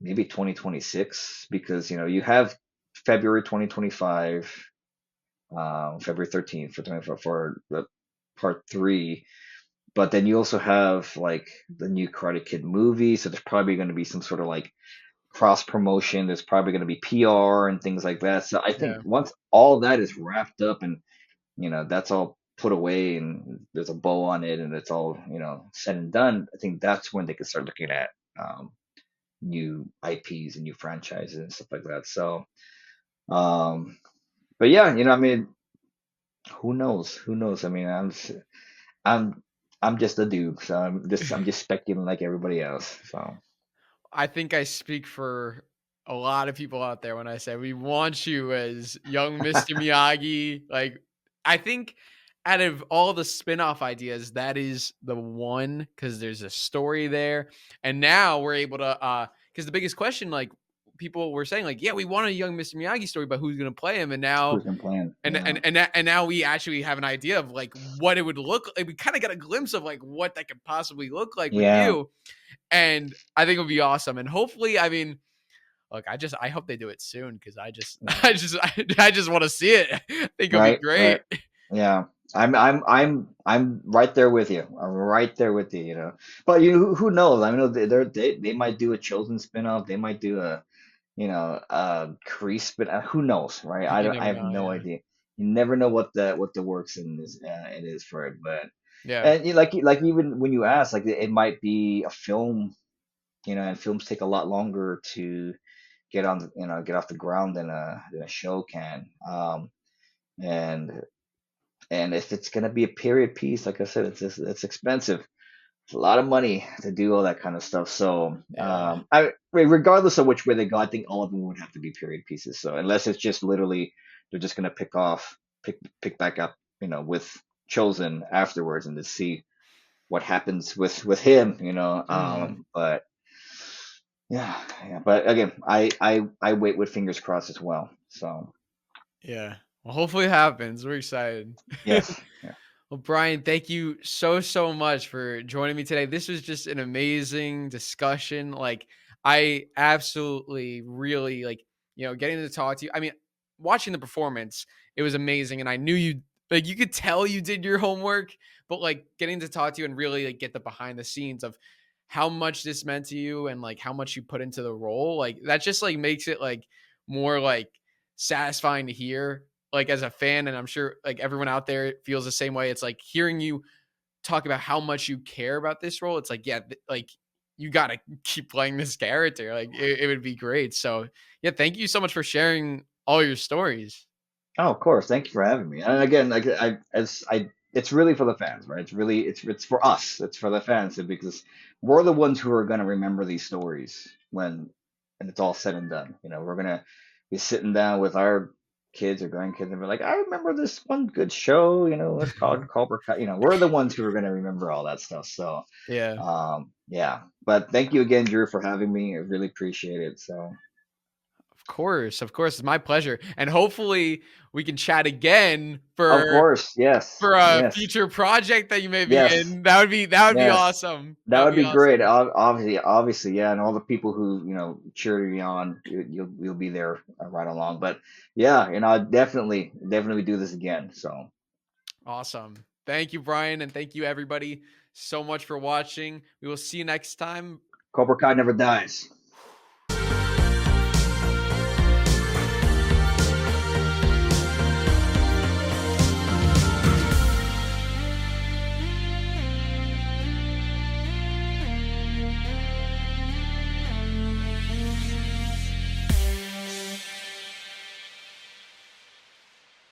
maybe 2026, because you have February 2025, February 13th for 24 for the part 3. But then you also have like the new Karate Kid movie, so there's probably going to be some sort of like cross promotion. There's probably going to be PR and things like that. So I think Yeah. once all that is wrapped up, and that's all put away, and there's a bow on it, and it's all said and done, I think that's when they can start looking at new IPs and new franchises and stuff like that. So, um, but yeah, I mean, who knows? Who knows? I mean, I'm I'm just a dude, so I'm just speculating like everybody else. So. I think I speak for a lot of people out there when I say we want you as young Mr. Miyagi. Like, I think out of all the spin-off ideas, that is the one because there's a story there. And now we're able to because the biggest question, like people were saying, like, yeah, we want a young Mr. Miyagi story, but who's gonna play him? And now Who's been playing? Yeah. and now we actually have an idea of like what it would look like. We kind of got a glimpse of like what that could possibly look like with Yeah. you. And I think it would be awesome. And hopefully, I mean, look, I hope they do it soon because Yeah. I just want to see it. I think it'll be Right. Right. great. Yeah. I'm right there with you. I'm right there with you. But who knows? I mean, they might do a Chosen spin-off. They might do a Kreese spin. Who knows, right? You I never have know, no yeah. idea. You never know what the works in this it is for it. But Yeah. And like even when you ask, like it might be a film, and films take a lot longer to get off the ground than a show can. And and if it's gonna be a period piece, like I said, it's expensive. It's a lot of money to do all that kind of stuff. So, Yeah. regardless of which way they go, I think all of them would have to be period pieces. So, unless it's just literally they're just gonna pick back up, with Chosen afterwards and to see what happens with him. Mhm. But yeah, yeah. But again, I wait with fingers crossed as well. So, Yeah. Well, hopefully it happens. We're excited. yes, yeah. Well, Brian, thank you so, so much for joining me today. This was just an amazing discussion. Like, I absolutely really like, getting to talk to you. I mean, watching the performance, it was amazing. And I knew you could tell you did your homework, but like getting to talk to you and really like get the behind the scenes of how much this meant to you and like how much you put into the role, like that just like makes it like more like satisfying to hear like as a fan, and I'm sure like everyone out there feels the same way. It's like hearing you talk about how much you care about this role. It's like, yeah, like you got to keep playing this character. Like it would be great. So, yeah, thank you so much for sharing all your stories. Oh, of course. Thank you for having me. And again, like it's really for the fans, right? It's for us. It's for the fans because we're the ones who are gonna remember these stories when it's all said and done. We're gonna be sitting down with our kids or grandkids and be like, I remember this one good show. It's called Cobra Kai. We're the ones who are gonna remember all that stuff. So, Yeah. yeah. But thank you again, Drew, for having me. I really appreciate it. So, Of course. Of course. It's my pleasure. And hopefully we can chat again of course, yes, for a yes, future project that you may be yes. in. That would be Yes, awesome. That that would would be be great. awesome. Obviously, yeah, and all the people who cheered me on, you'll be there right along. But yeah, I'd definitely do this again. So, Awesome. Thank you, Brian, and thank you everybody so much for watching. We will see you next time. Cobra Kai never dies.